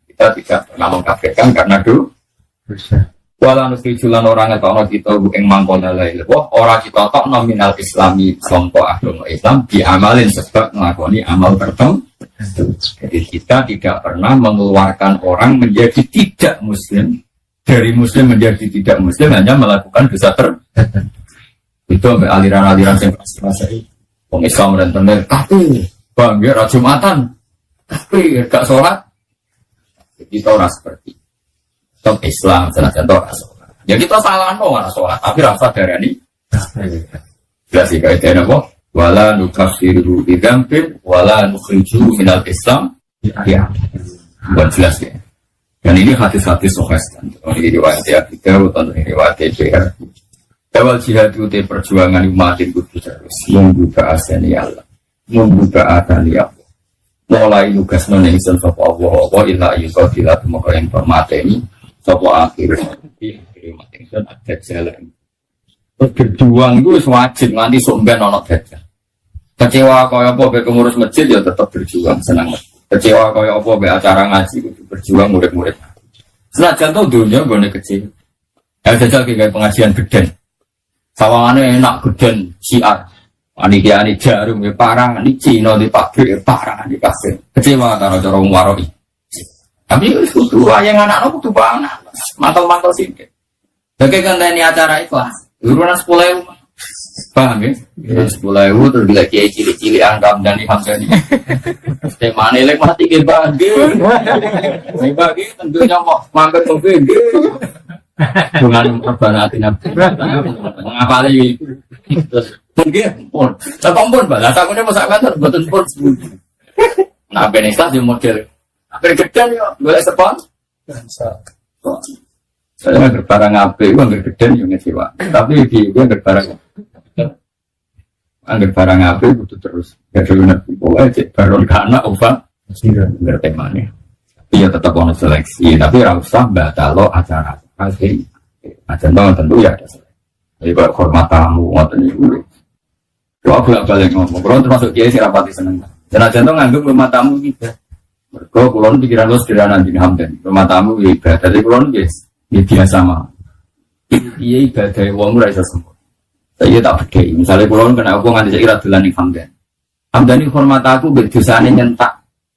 Kita tidak pernah mengkafirkan karena dosa. Wala nusijulan orang atau kita ing mangkona lain. Wah orang kita tak nominal Islami contoh agama Islam diamalin sebab melakoni amal tertentu. Jadi kita tidak pernah mengeluarkan orang menjadi tidak muslim dari muslim menjadi tidak muslim hanya melakukan dosa tertentu. Itu aliran-aliran yang keras-keras ini. Orang Islam dan tenar kafir, bang ya Jumatan, kafir gak sholat. Kita orang seperti top Islam, senajan orang sholat. Ya kita salah orang sholat, tapi rasa darah ini. Jelas sih kaitnya apa? Wala nukafiru bidampin, wala nukhrijuhu minal Islam. Ya, bukan jelas ya. Dan ini hadis-hadis sahih kan. Ini riwayat Abu Dawud atau riwayat Jihad. Awal jihad itu perjuangan umat itu terus membuka asani Allah, membuka asani Allah. Mulai tugas nonengson sapa Allah illa yuqatilat maka yang permateni sapa akhir umat ingsun ada jalan. Berjuang itu wajib nganti somben ana dajjal. Kecewa kaya apa be pengurus masjid ya tetap berjuang senang. Kecewa kaya apa be acara ngaji kudu berjuang murid-murid. Senajan to dunya gone kecil. Ya jajal kayak pengajian geden. Sawangane enak geden siar. Panitia ini jarum ya parang, ini Cina di pabrik ya parang di kasir. Kecewa karo cara wong waroi. Tapi kudu yang anak-anak kudu banget. Mantau-mantau sithik. Dake kandhani acara ikhlas. Urunan 10.000. Paham ya? 10.000 terus bila kiai cilik-cilik angkam dan dihamdani. Temane lek mati ge bagi. Nek bagi tentunya mau mangkat mobil. Dengan perbanati nabi. Ngapali terus mungkin pun. Sampun balas aku nek masak kantor mboten pun. Nah ben ikhlas di model. Akhir gedhen yo golek sepon. Saya nggak barang apa, gue nggak gede yang ngecewa. Tapi di gue nggak barang apa, itu terus. Gak ada nabi boleh cek baron karena obat nggak temanya. Tapi ya tetap ono seleksi. Tapi rasa batalo acara asli. Acara tentu ya ada seleksi. Jadi kalau hormat tamu, ngotot itu. Kalau aku balik ngomong, kalau termasuk dia si rapati seneng. Dan aja tuh nganggep hormat tamu gitu. Mereka kulon pikiran lo sederhana di hamdan. Hormat tamu ibadah. Jadi kulon guys. Ini biasa mah. Iya ibadah wong ora iso sempurna. Saya tak bedheki. Misale kula kena apa nganti saya kira dolan ning Hamdan. Hamdan iki hormat aku mbek dosane nyentak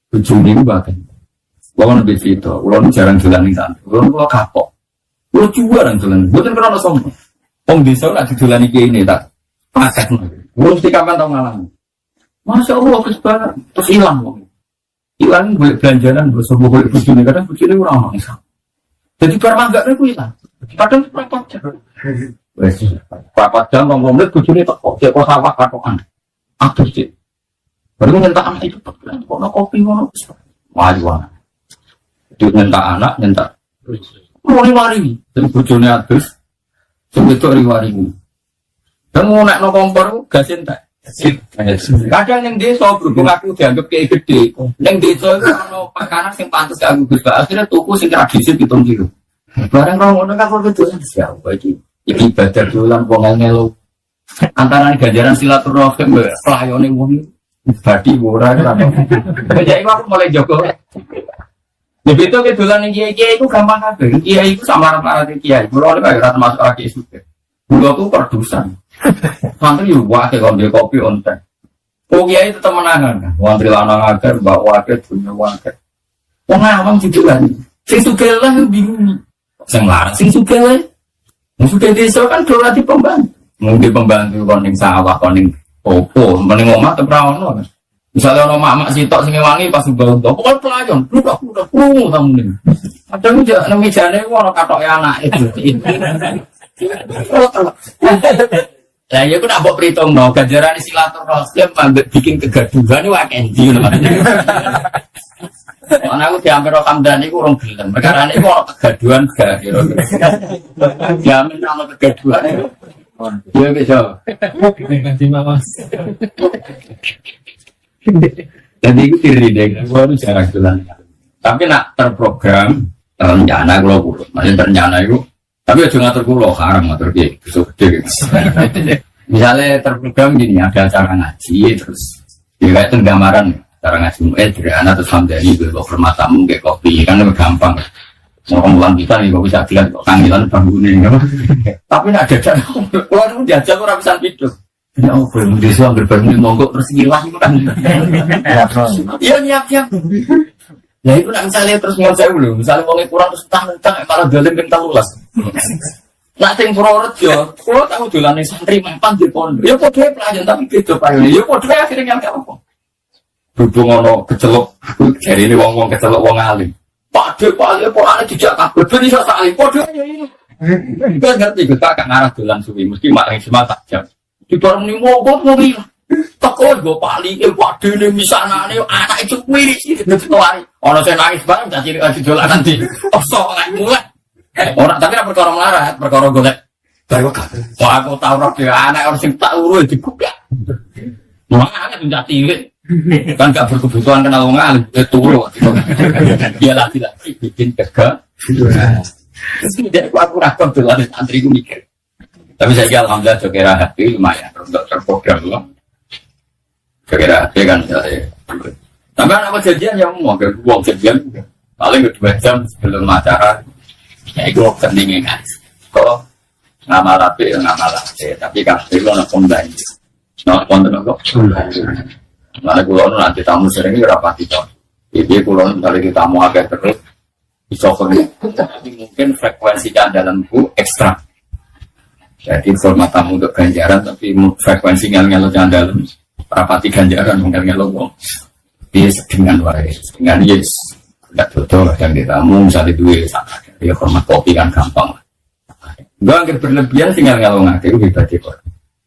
bojone ku bae. Kula nembe cita, kula jarang dolan ning sana. Kula kapok. Kula juara dolan. Mboten krana sombong. Wong desa ora didolani iki ini tak patekno. Kula mesti kapan tau ngalang. Masya Allah kesempatan terus hilang wong. Hilang golek belanjanan bos golek bojone kadang bojone ora ono. Jadi karena enggak itu hilang. Kadang berapa jam? Berapa jam ngomong bujuni tak kok cek sawah katokan. Aduh sih. Baru nyentak anak itu pelan. Kok kopi ngono. Maju. Itu nyentak anak nyentak. Mari. Dan bujuni adus. Sebetulnya riwari. Dan mau nak no kompor gas entek. Kadang yang desa berhubung aku dianggap kayak gede, yang desa itu kalau makanan yang pantas aku bisa akhirnya tuku sing tradisi pitung kilo. Barang orang orang kan itu siapa ini ibadah dolan wong ngelo antara ganjaran silaturahim pelayone wong badi ora kan. Jadi aku mulai jogo. Ya betul ke dolan kiai itu gampang kabeh. Kiai itu sama rata-rata kiai. Kulo nek ora termasuk kiai suke. Kulo tuh perdusan. Santri yo wae kok kopi onten. Oh kiai tetep menangan. Wong lanang agar mbak wae dunya wae. Wong awam didolan. Sing sugih lah bingung. Sing larang sing sugih wae. Sugih desa kan dolan di pembantu. Mungkin pembantu kon ning sawah kon ning opo, mending omah te pra ono. Misale ono mak-mak sitok sing wangi pas mbau to, kok pelayon, bludok tamu ning. Kadang yo nang mejane ono katoke anake. Lah ya ku nak mbok pritungno ganjaran silaturahim ambek bikin kegaduhan iku akeh ndi ngono. Ana aku diambil Kamdan iku urung gelem. Perkarane iku ono kegaduhan gak kira-kira. Jamin ono kegaduhan. Ya bisa. Jadi itu diri deh, baru jarang jalan. Tapi nak terprogram, terencana kalau pulau, masih terencana itu. Tapi aja ngatur pulau, haram ngatur dia, gede. Misalnya terprogram gini, ada acara ngaji, terus ya kayak itu gambaran, acara ngaji derana terus hamdani, bawa hormat tamu kayak kopi, kan lebih gampang. Mau kemulan kita nih, kok bisa dilihat kok panggilan bangunin, tapi nak ada cara, kalau itu diajak orang bisa hidup. Ya oh, belum desa berbangun monggo terus ngilang itu kan. Iya nyiap. Ya itu nak misalnya terus mau saya belum, misalnya wong kurang terus tang malah dolen ping 13. Nak sing Purworejo, kulo tahu dolane santri mempan di pondok. Ya padha pelayan tapi beda pae. Ya padha akhirnya nyampe apa? Berhubung ono kecelok, jare ini wong-wong kecelok wong alim. Padha pokoknya dijak kabeh ben iso saling padha ya ini. Kan ngerti kita akan arah dolan suwi mesti mak semata jam. Di bareng ni mogok mobil. Teko go pali ke wadene misanane anak itu kuwi iki ditawari. Ono sing nangis bareng dadi dolan nanti. Osok lek mulai. Ora tapi ora perkara melarat, perkara golek barokah. Wah aku tau ora dhewe anak ora sing tak urus dibukak. Mangan njati kan gak berkebutuhan kenal wong alim turu. Dia lagi bikin kega. Jadi aku ora kok dolan santri ku mikir. Tapi saya alhamdulillah jokera hati lumayan untuk terprogram loh. Jokera hati kan saya. Tapi apa janjian yang mau ke uang janjian paling 2 jam sebelum acara. Ya itu pentingnya kan. Kalau ngamal api, tapi kan itu nak kondang. Nak kondang kok. Mana kulon nanti tamu sering rapati toh. Jadi kulon kali kita tamu agak terus. Isokon. Mungkin frekuensi dalamku ekstra. Jadi format tamu untuk ganjaran, tapi frekuensi ngel-ngelo dalam rapati ganjaran ngel-ngelo wong. Dia dengan wae, dengan yes, tidak betul yang ditamu misalnya duit, dia format kopi kan gampang. Enggak angker berlebihan tinggal ngelo ngake itu ibadah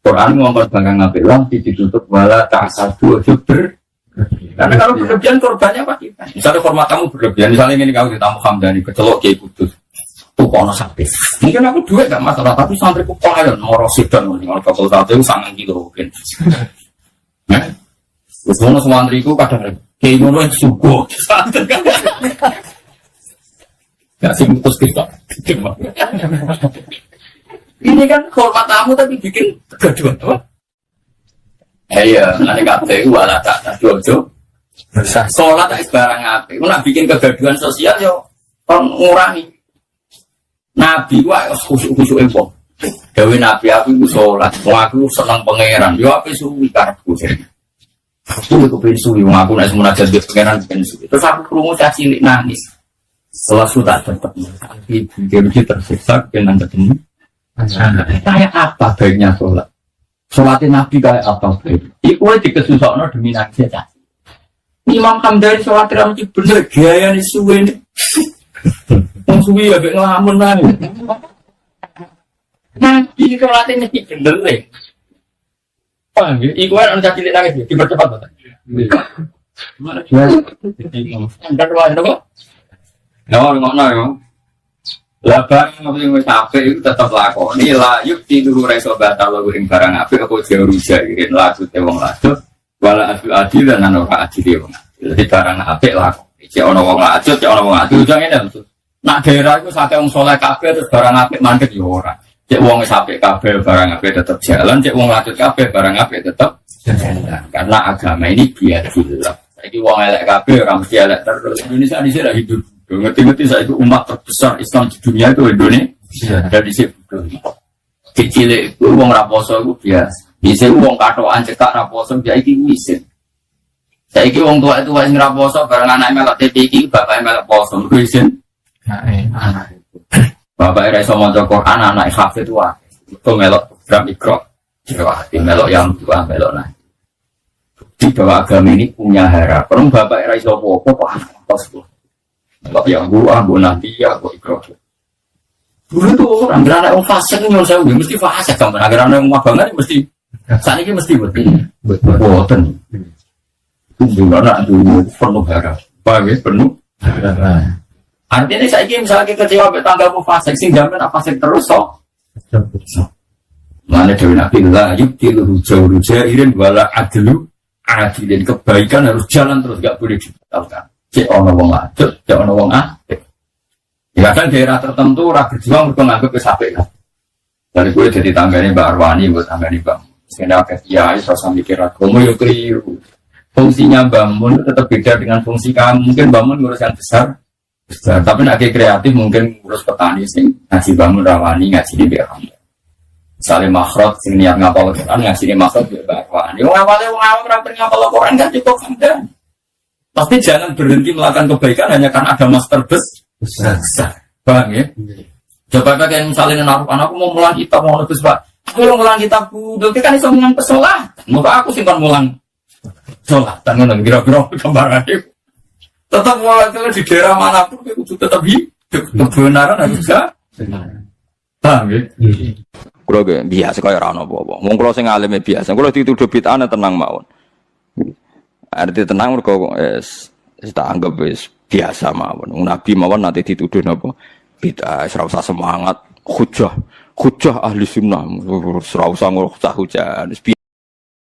Quran ngomong bangga ngabelah ditutup wala ta'asadu ber. Karena kalau berlebihan korbannya apa kita? Misalnya format tamu berlebihan, misalnya ini kau ditamu Hamdani kecelok Kiai Kudus. Tuh kono sampai. Mungkin aku duit gak masalah, tapi santri ku pelayan ngorosidon kalau bakal satu itu sangat kilo mungkin. Terus ngono santriku kadang kayak ngono subuh. Gak sih mutus kita. Ini kan hormat tamu tapi bikin kegaduhan, apa? Iya, nanti KPU ala tak jojo. Sholat tak barang api. Nak bikin kegaduhan sosial yo, ngurangi. Nabi wah khusyuk empong. Dewi Nabi aku sholat, aku senang pangeran. Yo apa suwi karepku sih. Aku kepengen suwi, aku nak munajat di pangeran kepengen suwi. Terus aku krungu cah cilik nangis. Setelah sudah tetap tapi dia tersiksa kepengen ketemu. Kayak apa baiknya sholat? Sholatin Nabi kayak apa baik? Iku dikesusokno demi nangis cah. Imam Hamdani sholat ramai bener gaya nih suwi nih. Suwi ya gak ngelamun nanti. Nanti sholatnya mesti bener deh. Wah, iku kan orang cilik nangis dipercepat betul. Mana dia? Enggak ada kok. Ya, enggak ada. Lah barang sing wis apik iku tetep lakoni la yuk tidur reso batal ing barang apik apa jauh irin laku te wong lanjut wala adil lan ora adil wong. Jadi barang apik lakoni. Cek ana wong lanjut, cek ana wong adil jange ndak. Nak daerah iku sakake wong saleh kabeh terus barang apik mandek ya ora. Cek wong wis apik kabeh barang apik tetep jalan, cek wong lanjut kabeh barang apik tetep jalan. Karena agama ini biar jelas. Saiki wong elek kabeh ora mesti elek terus. Indonesia di sini hidup. Ngerti-ngerti saya itu umat terbesar Islam di dunia itu Indonesia. Dari situ kecil itu wong raposo itu biasa. Bisa wong katoan cekak raposo dia iki wisin. Saiki wong tua itu wis raposo bareng anake melok TPI bapake melok poso wisin. Bapake ra iso maca Quran anake hafid wae. Itu melok program Iqra. Jadi melok yang tua melok nah. Di bawah agama ini punya harapan. Bapake ra iso apa-apa kok kalau yang gua nanti ya gua ikut. Dulu tuh orang berada orang fasik nih saya mesti fasik kan. Agar orang yang banget mesti saat ini mesti betul. Dulu nak dulu penuh harap. Paham ya penuh. Artinya saya ini misalnya kecewa tanggalmu fasik sih jamin apa fasik terus so. Mana dewi nabi lah yuk tilu ruja irin wala adlu adilin kebaikan harus jalan terus gak boleh dibatalkan. Cek ono wong lanjut, cek ono wong apik. Ya kan daerah tertentu ora berjuang mergo nganggep wis apik kan. Dari gue jadi tanggane Mbak Arwani buat tanggane Bang. Sing akeh kiai terus mikir agama yo keliru. Fungsinya Mbak Mun tetap beda dengan fungsi kamu. Mungkin Mbak Mun ngurus yang besar. Tapi nek kreatif mungkin ngurus petani sing ngaji bangun rawani ngaji di BR. Misalnya makhraj sing niat ngapal Quran ngaji di makhraj di Mbak Arwani. Wong awam ora pengen ngapal Quran kan cukup kan. Tapi jangan berhenti melakukan kebaikan hanya karena ada master besar. Paham ya? Coba kayak misalnya anakku mau mulang kitab, mau nulis Pak. Aku mau mulang kitab kudu, kan bisa mulang pesolah. Mau aku simpan mulang sholat. Tangan kira-kira gambaran itu. Tetap kalau di daerah manapun itu tetap hidup. Kebenaran harus bisa. Paham ya? Kalau biasa kaya ora ono apa-apa. Wong kula sing alime biasa. Kula dituduh bid'ah tenang mawon. Arti tenang mergo tak anggap wis biasa mawon. Nabi mawon nanti dituduh napa bid'ah, ora usah semangat hujah ahli sunnah, ora usah hujah.